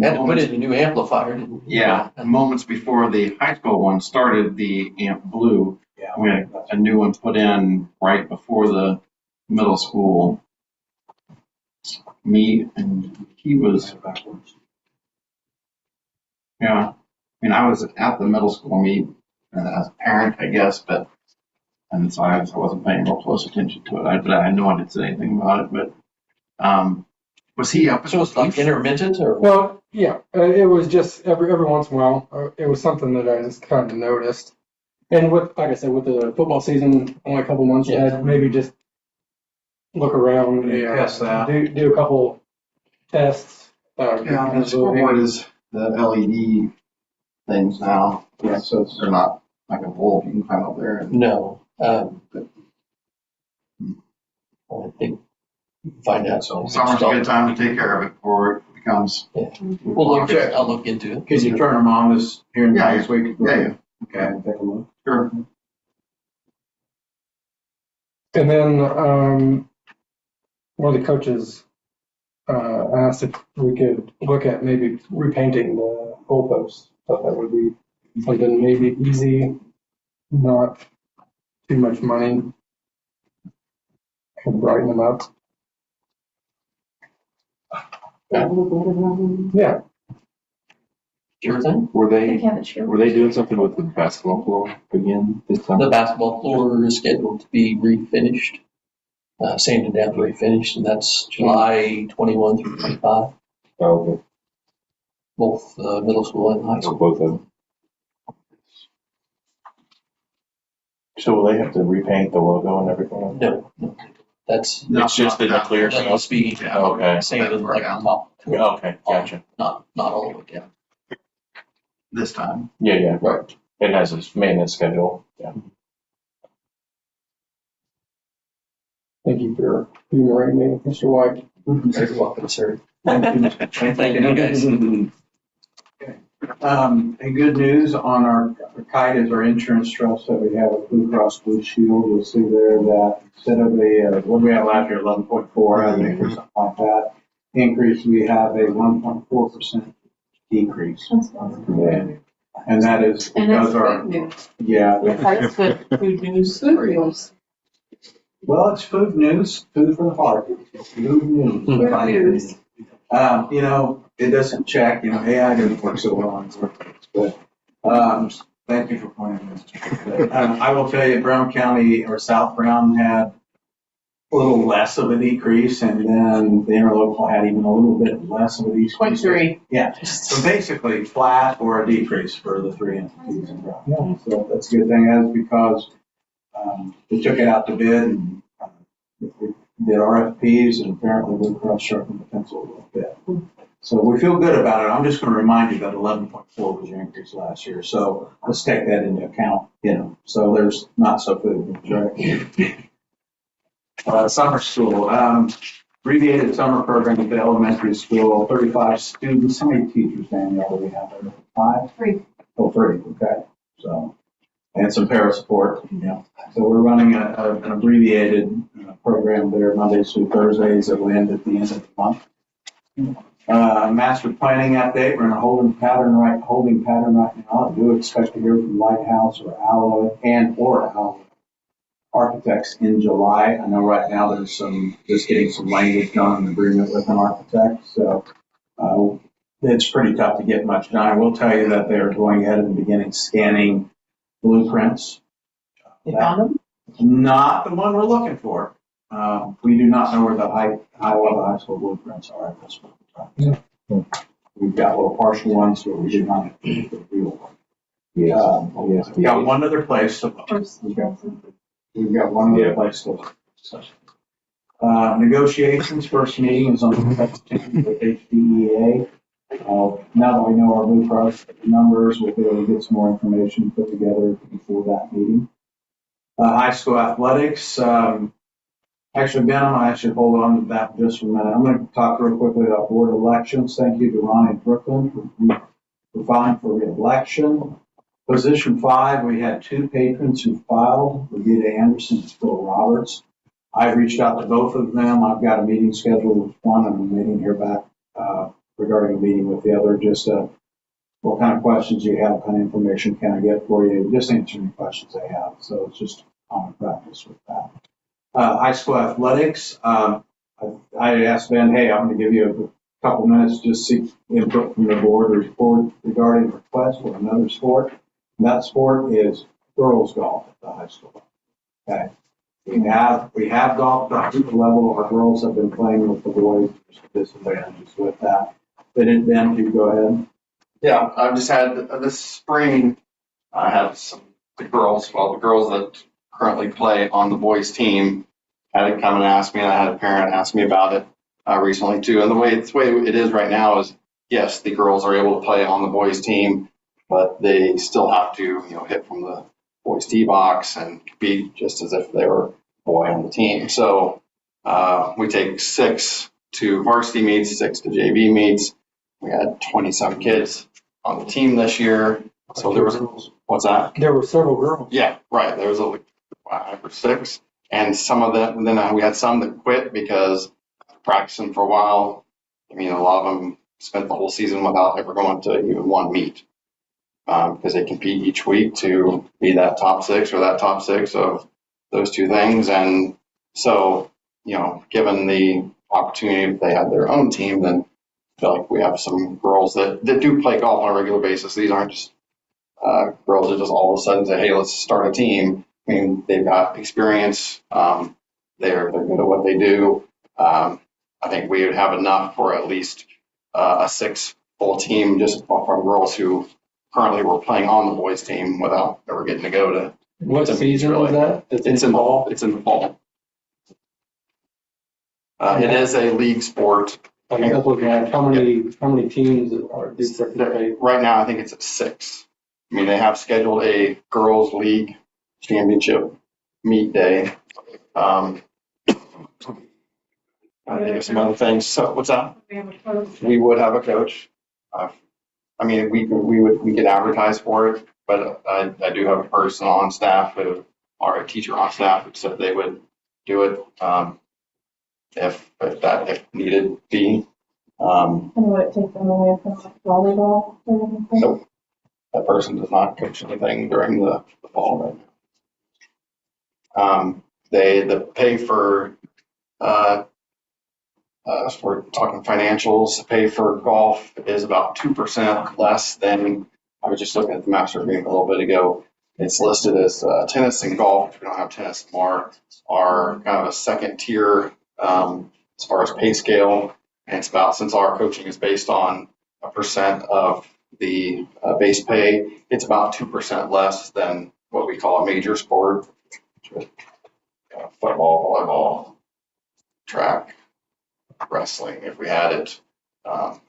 Had to put in a new amplifier. didn't we? yeah, moments before the high school one started, the amp blew. Yeah. We had a new one put in right before the middle school meet, and he was, yeah. I mean, I was at the middle school meet as a parent, I guess, but, and so I wasn't paying real close attention to it. But I know I didn't say anything about it, but, was he up? So it's like intermittent or? Well, yeah, it was just every once in a while. It was something that I just kind of noticed. And with, like I said, with the football season only a couple months ahead, maybe just look around, Test that. do a couple tests. Yeah, and the scoreboard is the LED things now. Yeah, so it's, They're not like a bulb, you can climb up there and. No. I think find out. So summer's a good time to take care of it before it becomes. I'll look into it. can you turn them on this here and Yeah, this week? Yeah, Okay, take a look. sure. And then one of the coaches asked if we could look at maybe repainting the goalposts. Thought that would be something maybe easy, not too much money, and brighten them up. Yeah. Sure thing. Were they doing something with the basketball floor again this time? The basketball floor is scheduled to be refinished, sanded down to refinished, and that's July 21 through 25, Oh, okay. both middle school and high So school. both of them. So will they have to repaint the logo and everything? No, that's It's just in the clear that stuff? must be Okay. sanded like the top, Okay, gotcha. not all the way down. This time. Yeah. Right. It has its maintenance schedule, yeah. Thank you for humoring me, Mr. White. You're welcome, sir. Thank you. Thank you, guys. Hey, good news on our kite is our insurance trust that we have with Blue Cross Blue Shield. You'll see there that instead of what we had last year, 11.4, I think, or something like that, increase, we have a 1.4% decrease. And that is And that's because our, good news. yeah. That's good food news for you. Well, it's food news, food for the heart. Food news. Good news. You know, it doesn't check, AI doesn't work so well on workplace, but, thank you for pointing this. I will tell you, Brown County or South Brown had a little less of a decrease, and then the interlocal had even a little bit less of a decrease. 0.3. Yeah, so basically flat or a decrease for the three entities in Brown County. So that's a good thing, that's because, we took it out to bid and we did RFPs, and apparently Blue Cross sharpened the pencil a little bit. So we feel good about it. I'm just going to remind you that 11.4 was your increase last year. So let's take that into account, so there's not so food, right? Summer school, abbreviated summer program at the elementary school, 35 students. How many teachers, Danielle, do we have there? 5? 3. Oh, 3, okay. So, and some para support, So we're running an abbreviated program there Mondays through Thursdays that will end at the end of the month. Master planning update, we're in a holding pattern right now. I do expect to hear from Lighthouse or Alloy Alloy architects in July. I know right now there's just getting some language done in agreement with an architect. So it's pretty tough to get much done. I will tell you that they're going ahead and beginning scanning blueprints. You found them? Not the one we're looking for. We do not know where the Hiawatha High School blueprints are at this point in time. We've got little partial ones, but we do not have the real one. Yes. We've got one other place to look. We've got one other place to look. Negotiations, first meeting is on the 17th with HDEA. Now that we know our Blue Cross numbers, we'll be able to get some more information put together before that meeting. High school athletics. Actually, Ben, I should hold on to that just for a minute. I'm going to talk real quickly about board elections. Thank you to Ronnie Brooklyn for filing for re-election. Position 5, we had 2 patrons who filed, Rita Anderson and Phil Roberts. I reached out to both of them. I've got a meeting scheduled with one, and I'm waiting to hear back regarding a meeting with the other. Just what kind of questions you have, what kind of information can I get for you? Just answer any questions they have. So it's just common practice with that. High school athletics. I asked Ben, hey, I'm going to give you a couple minutes to just seek input from the board or report regarding requests for another sport. And that sport is girls golf at the high school. Okay. We have golf at the level. Our girls have been playing with the boys. There's disadvantages with that. Ben, you go ahead. Yeah, I've just had this spring, I had the girls that currently play on the boys team had to come and ask me, and I had a parent ask me about it recently too. And the way it is right now is, yes, the girls are able to play on the boys team, but they still have to, hit from the boys tee box and compete just as if they were a boy on the team. So we take 6 to varsity meets, 6 to JV meets. We had 20-some kids on the team this year. So there was, what's that? There were several girls. Yeah, right. There was like 5 or 6. And some of them, then we had some that quit because practicing for a while. I mean, a lot of them spent the whole season without ever going to even one meet because they compete each week to be that top 6 or that top 6 of those 2 things. And so, given the opportunity, if they had their own team, then I feel like we have some girls that do play golf on a regular basis. These aren't just girls that just all of a sudden say, hey, let's start a team. I mean, they've got experience. They're good at what they do. I think we would have enough for at least a 6 full team just from girls who currently were playing on the boys team without ever getting to go to. What season was that? It's in the fall. It's in the fall. It is a league sport. How many teams do participate? Right now, I think it's at 6. I mean, they have scheduled a girls' league championship meet day. I think of some other things. So, what's that? We would have a coach. I mean, we could advertise for it, but I do have a person on staff or a teacher on staff who said they would do it if needed be. And would it take them away from volleyball or anything? Nope. That person does not coach anything during the fall right now. The pay for if we're talking financials, pay for golf is about 2% less than, I was just looking at the master agreement a little bit ago. It's listed as tennis and golf, which we don't have tennis anymore, are kind of a second tier as far as pay scale. And it's about, since our coaching is based on a percent of the base pay, it's about 2% less than what we call a major sport, football, volleyball, track, wrestling. If we had it,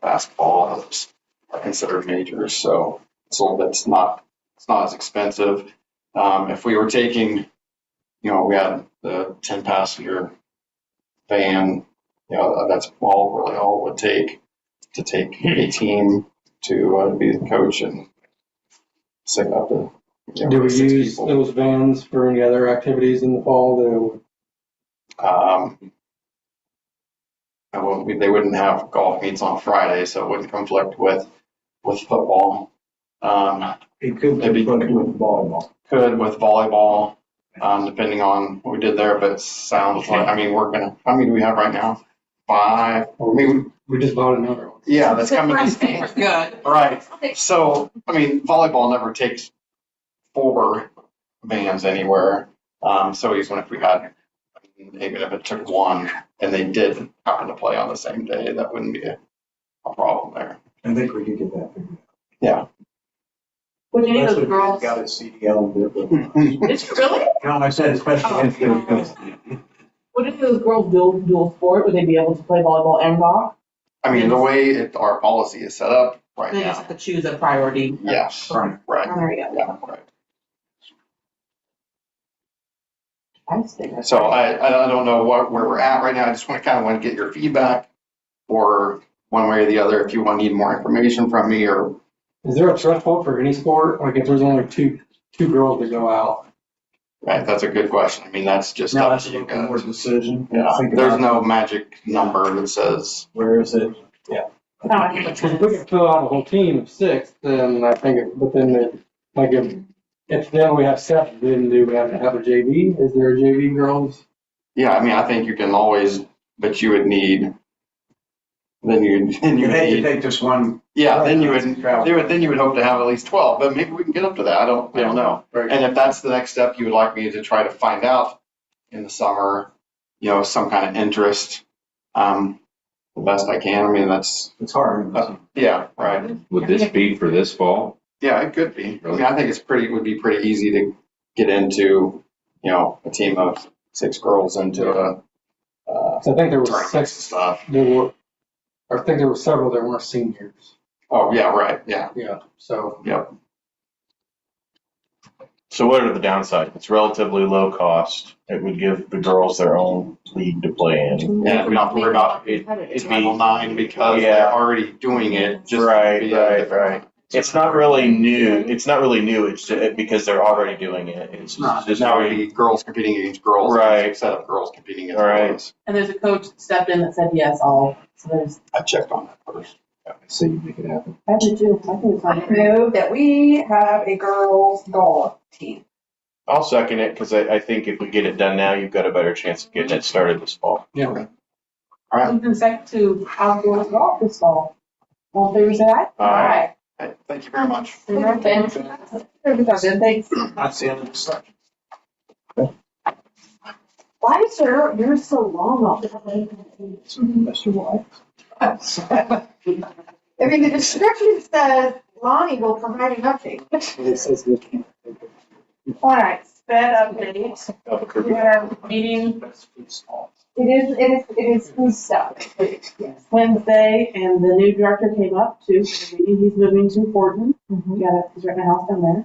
basketball, those are considered majors. So it's not as expensive. If we were taking, we had the 10-passenger van. That's really all it would take to take a team to be the coach and set up the. Do we use those vans for any other activities in the fall? They wouldn't have golf meets on Friday, so it wouldn't conflict with football. It could conflict with volleyball. Could with volleyball, depending on what we did there. But it sounds like, how many do we have right now? 5. We just bought another one. Yeah, that's coming this Super good. Right. So, volleyball never takes 4 vans anywhere. So even if we had, even if it took 1 and they did happen to play on the same day, that wouldn't be a problem there. I think we could get that figured out. Yeah. Would any of those girls? Got a CDL and Did you really? No, I said especially. Would any of those girls dual sport? Would they be able to play volleyball and golf? The way our policy is set up right They now. just have to choose a priority. Yes. Right. Right. There you go. Yeah, right. I see. So I don't know where we're at right now. I just want to get your feedback, or one way or the other, if you need more information from me, or. Is there a threshold for any sport? Like if there's only two girls that go out, Right, that's a good question. I mean, that's just Now up that's to a you little more guys. decision. Yeah, Think there's about no magic number that says, where is it? If we could fill out a whole team of 6, then I think, but then, like, if then we have 7, then do we have to have a JV? Is there a JV girls? yeah, I mean, I think you can always, but you would need, then you You'd hate to need, take this one. yeah, then you Travel. would hope to have at least 12, but maybe we can get up to that. I don't know. Right. And if that's the next step, you would like me to try to find out in the summer, some kind of interest, the best I can. I mean, that's, It's hard. yeah, right. Would this be for this fall? Yeah, it could be. I mean, I think would be pretty easy to get into, a team of 6 girls into a, So I think there were tournaments and 6, stuff. I think there were several that weren't seniors. Oh, yeah, right, yeah. Yeah, so. Yep. So what are the downsides? It's relatively low cost. It would give the girls their own league to play in. And we don't have to worry about Title IX because they're already doing it. Just Right. It's not really new. It's because they're already doing it. It's just now it'd be girls competing against girls. Right. Instead of girls competing against Right. boys. And there's a coach that stepped in that said yes, all. So there's, I checked on that first. So you make it happen. I do too. I think it's I like. move that we have a girls golf team. I'll second it because I think if we get it done now, you've got a better chance of getting it started this fall. Yeah. All right. Moved in second to outdoors golf this fall. All in favor, say aye. Aye. Okay, thank you very much. Thanks. That's the end of the section. Why is yours so long off? Mr. White. I mean, the description says Lonnie will provide an update. It says we can't. All right, sped update. We had a meeting It is food stuff. Wednesday, and the new director came up too. For the meeting. He's moving to Horton. He's renting a house down there.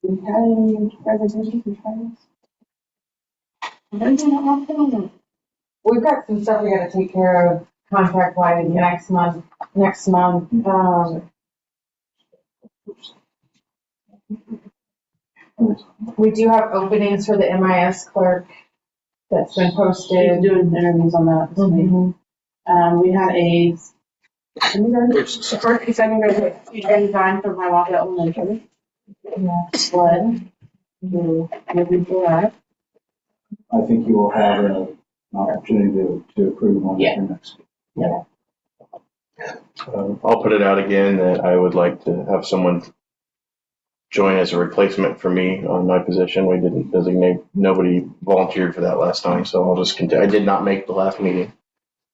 We had any presentations and trainings? We've got some stuff we gotta take care of contract wise next month. We do have openings for the MIS clerk that's been He's posted. doing interviews on that this week. We had a first, second grade teacher design from Hiawatha Elementary. Sled. Moving to that. I think you will have an opportunity to approve on it next. I'll put it out again that I would like to have someone join as a replacement for me on my position. We didn't designate, nobody volunteered for that last time, so I'll just continue. I did not make the last meeting.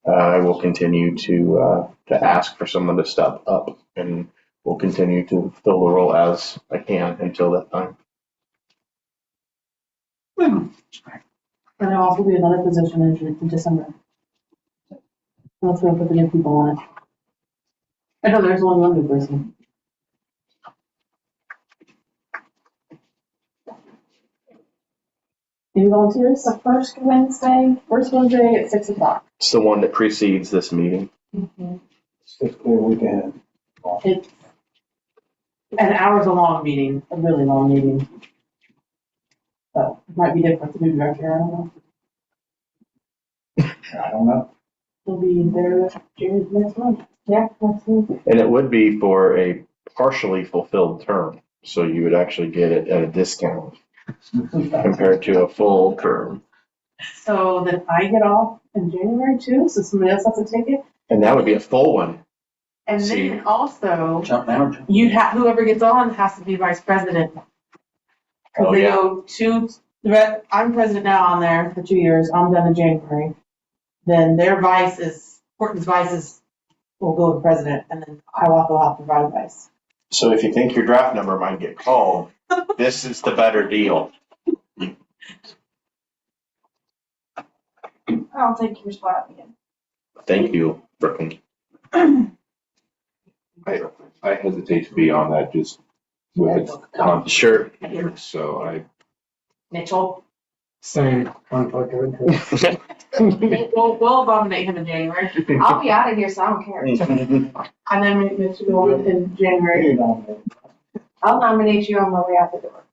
I will continue to ask for someone to step up, and we'll continue to fill the role as I can until that time. And there'll also be another position in December. Let's go put the new people on it. I know there's only one new person. Any volunteers? The first Wednesday at 6 o'clock. It's the one that precedes this meeting. It's typically a week ahead. It's an hour's a long meeting, a really long meeting. So it might be different for the new director, I don't know. I don't know. He'll be there next month. Yeah, next week. And it would be for a partially fulfilled term, so you would actually get it at a discount compared to a full term. So then I get off in January too, so somebody else has to take it. And that would be a full one. And See. then also, Jump now. whoever gets on has to be vice president. 'Cause Oh, they yeah. go I'm president now on there for 2 years, I'm done in January. Then their Horton's vice will go to president, and then Hiawatha will have to provide a vice. So if you think your draft number might get called, this is the better deal. I'll take your spot again. Thank you, Brooklyn. I hesitate to be on that just with the conflict. Sure. So Mitchell, Same conflict of interest. we'll abominate him in January, I'll be out of here, so I don't care. and then Mitch will go on in January. I'll nominate you on my way out the door.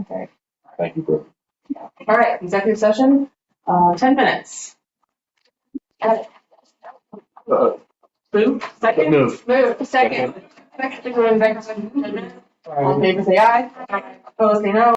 Okay. Thank you, bro. All right, executive session, 10 minutes. Move, second? Move, second. Second to go in executive session, 10 minutes. All in favor, say aye. Opposed, say no.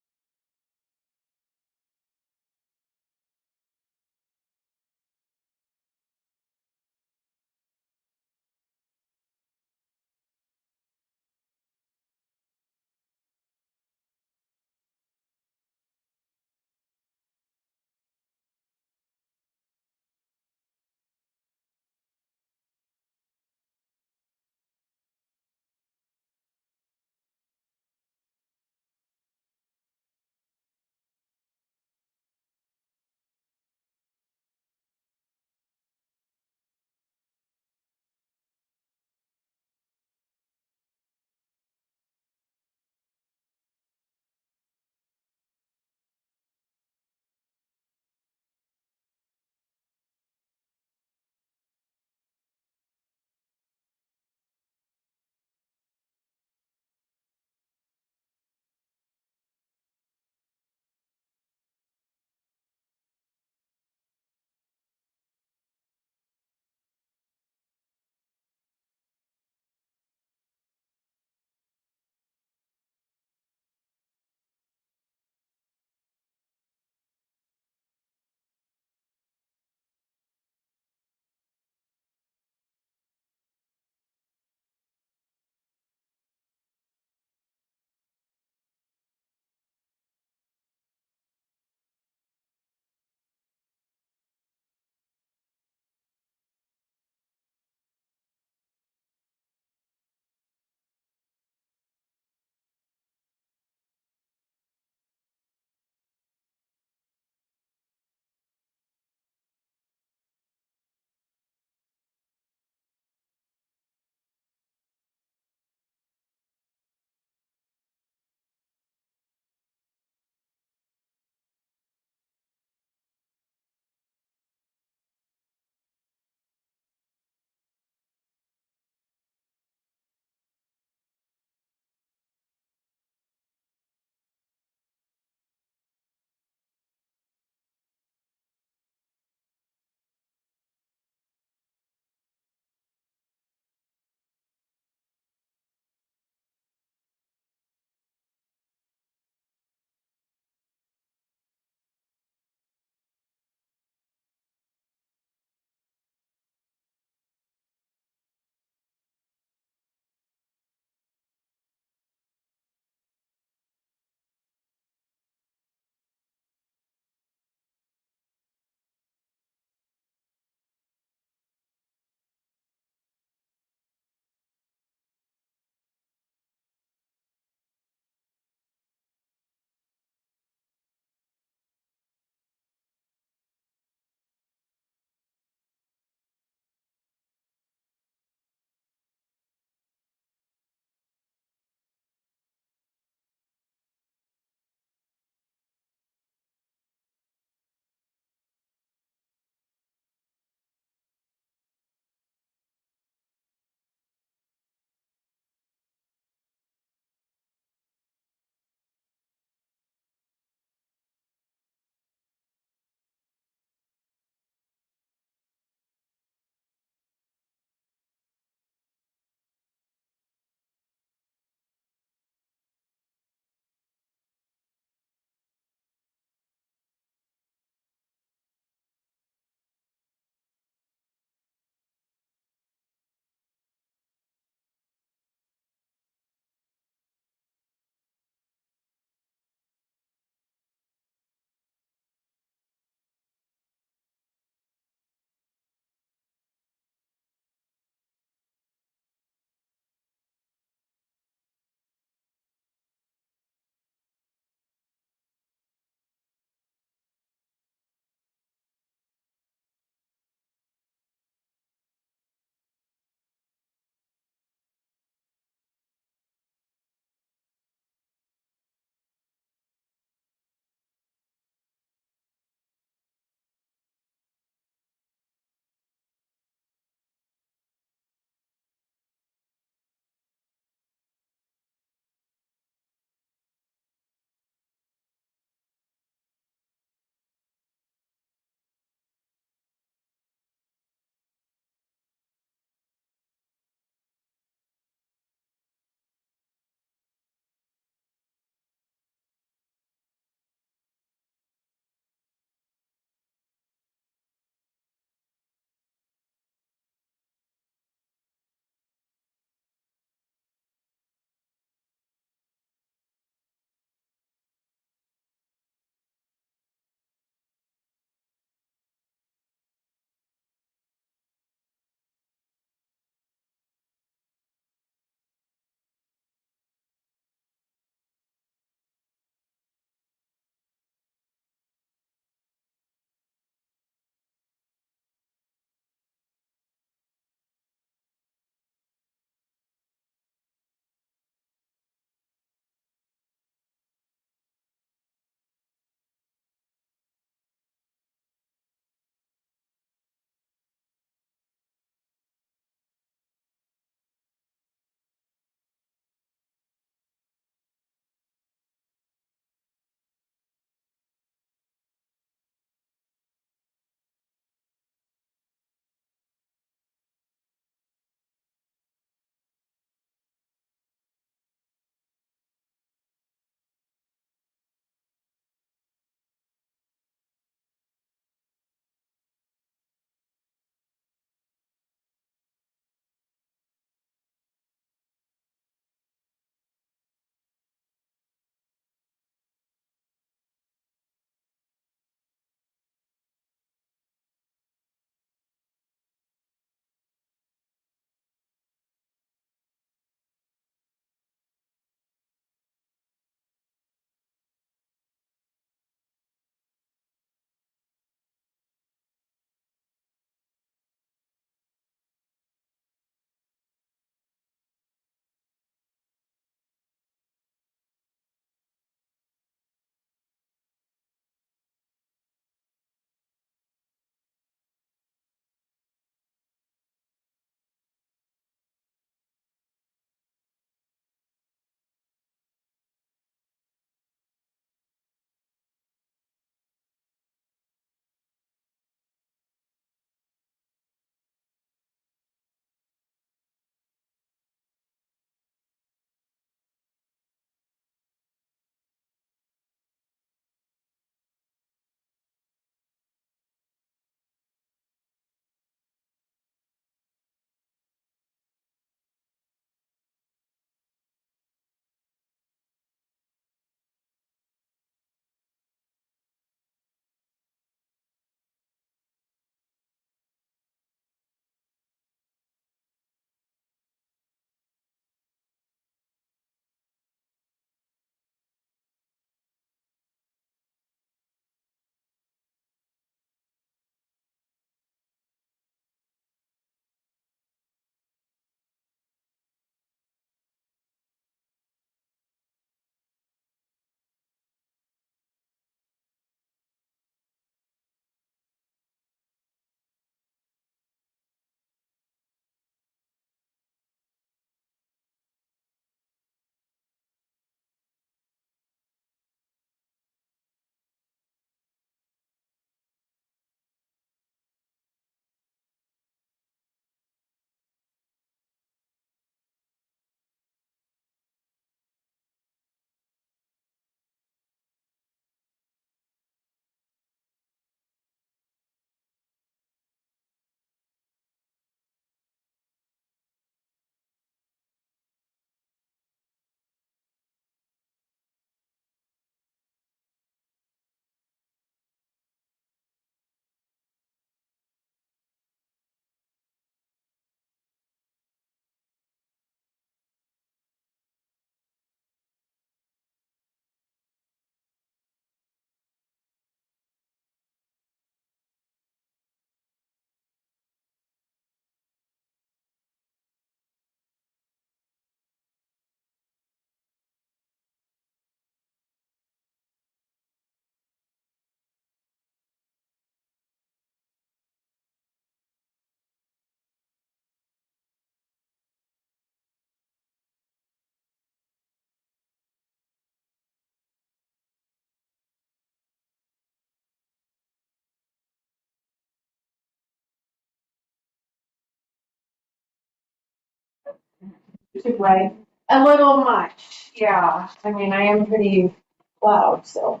Right. A little much, yeah. I mean, I am pretty loud, so.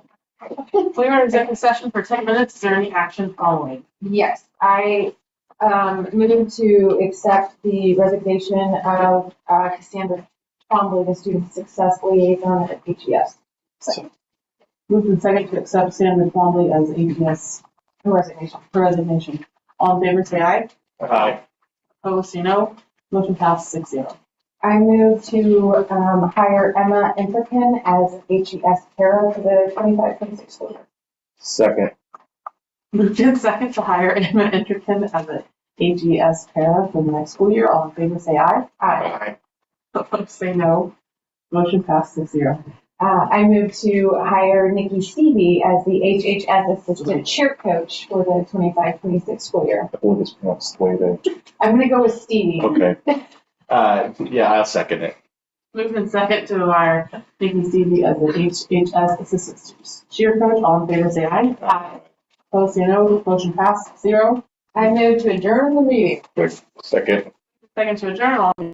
We were in executive session for 10 minutes. Is there any action following? Yes, I moved to accept the resignation of Cassandra Twombly, the student success liaison at HES. Moved in second to accept Sandra Twombly as APS resignation. All in favor, say aye. Aye. Opposed, say no. Motion passed 6-0. I moved to hire Emma Interkin as HES para for the 25-26 school year. Second. Moved in second to hire Emma Interkin as a AGS para for the next school year. All in favor, say aye. Aye. Opposed, say no. Motion passed 6-0. I moved to hire Nikki Stevie as the HHS assistant cheer coach for the 25-26 school year. I believe it's pronounced Swayde. I'm gonna go with Stevie. Okay. Yeah, I'll second it. Moved in second to hire Nikki Stevie as the HHS assistant cheer coach. All in favor, say aye. Aye. Opposed, say no. Motion passed 0. I moved to adjourn the meeting. Second. Second to adjourn. All in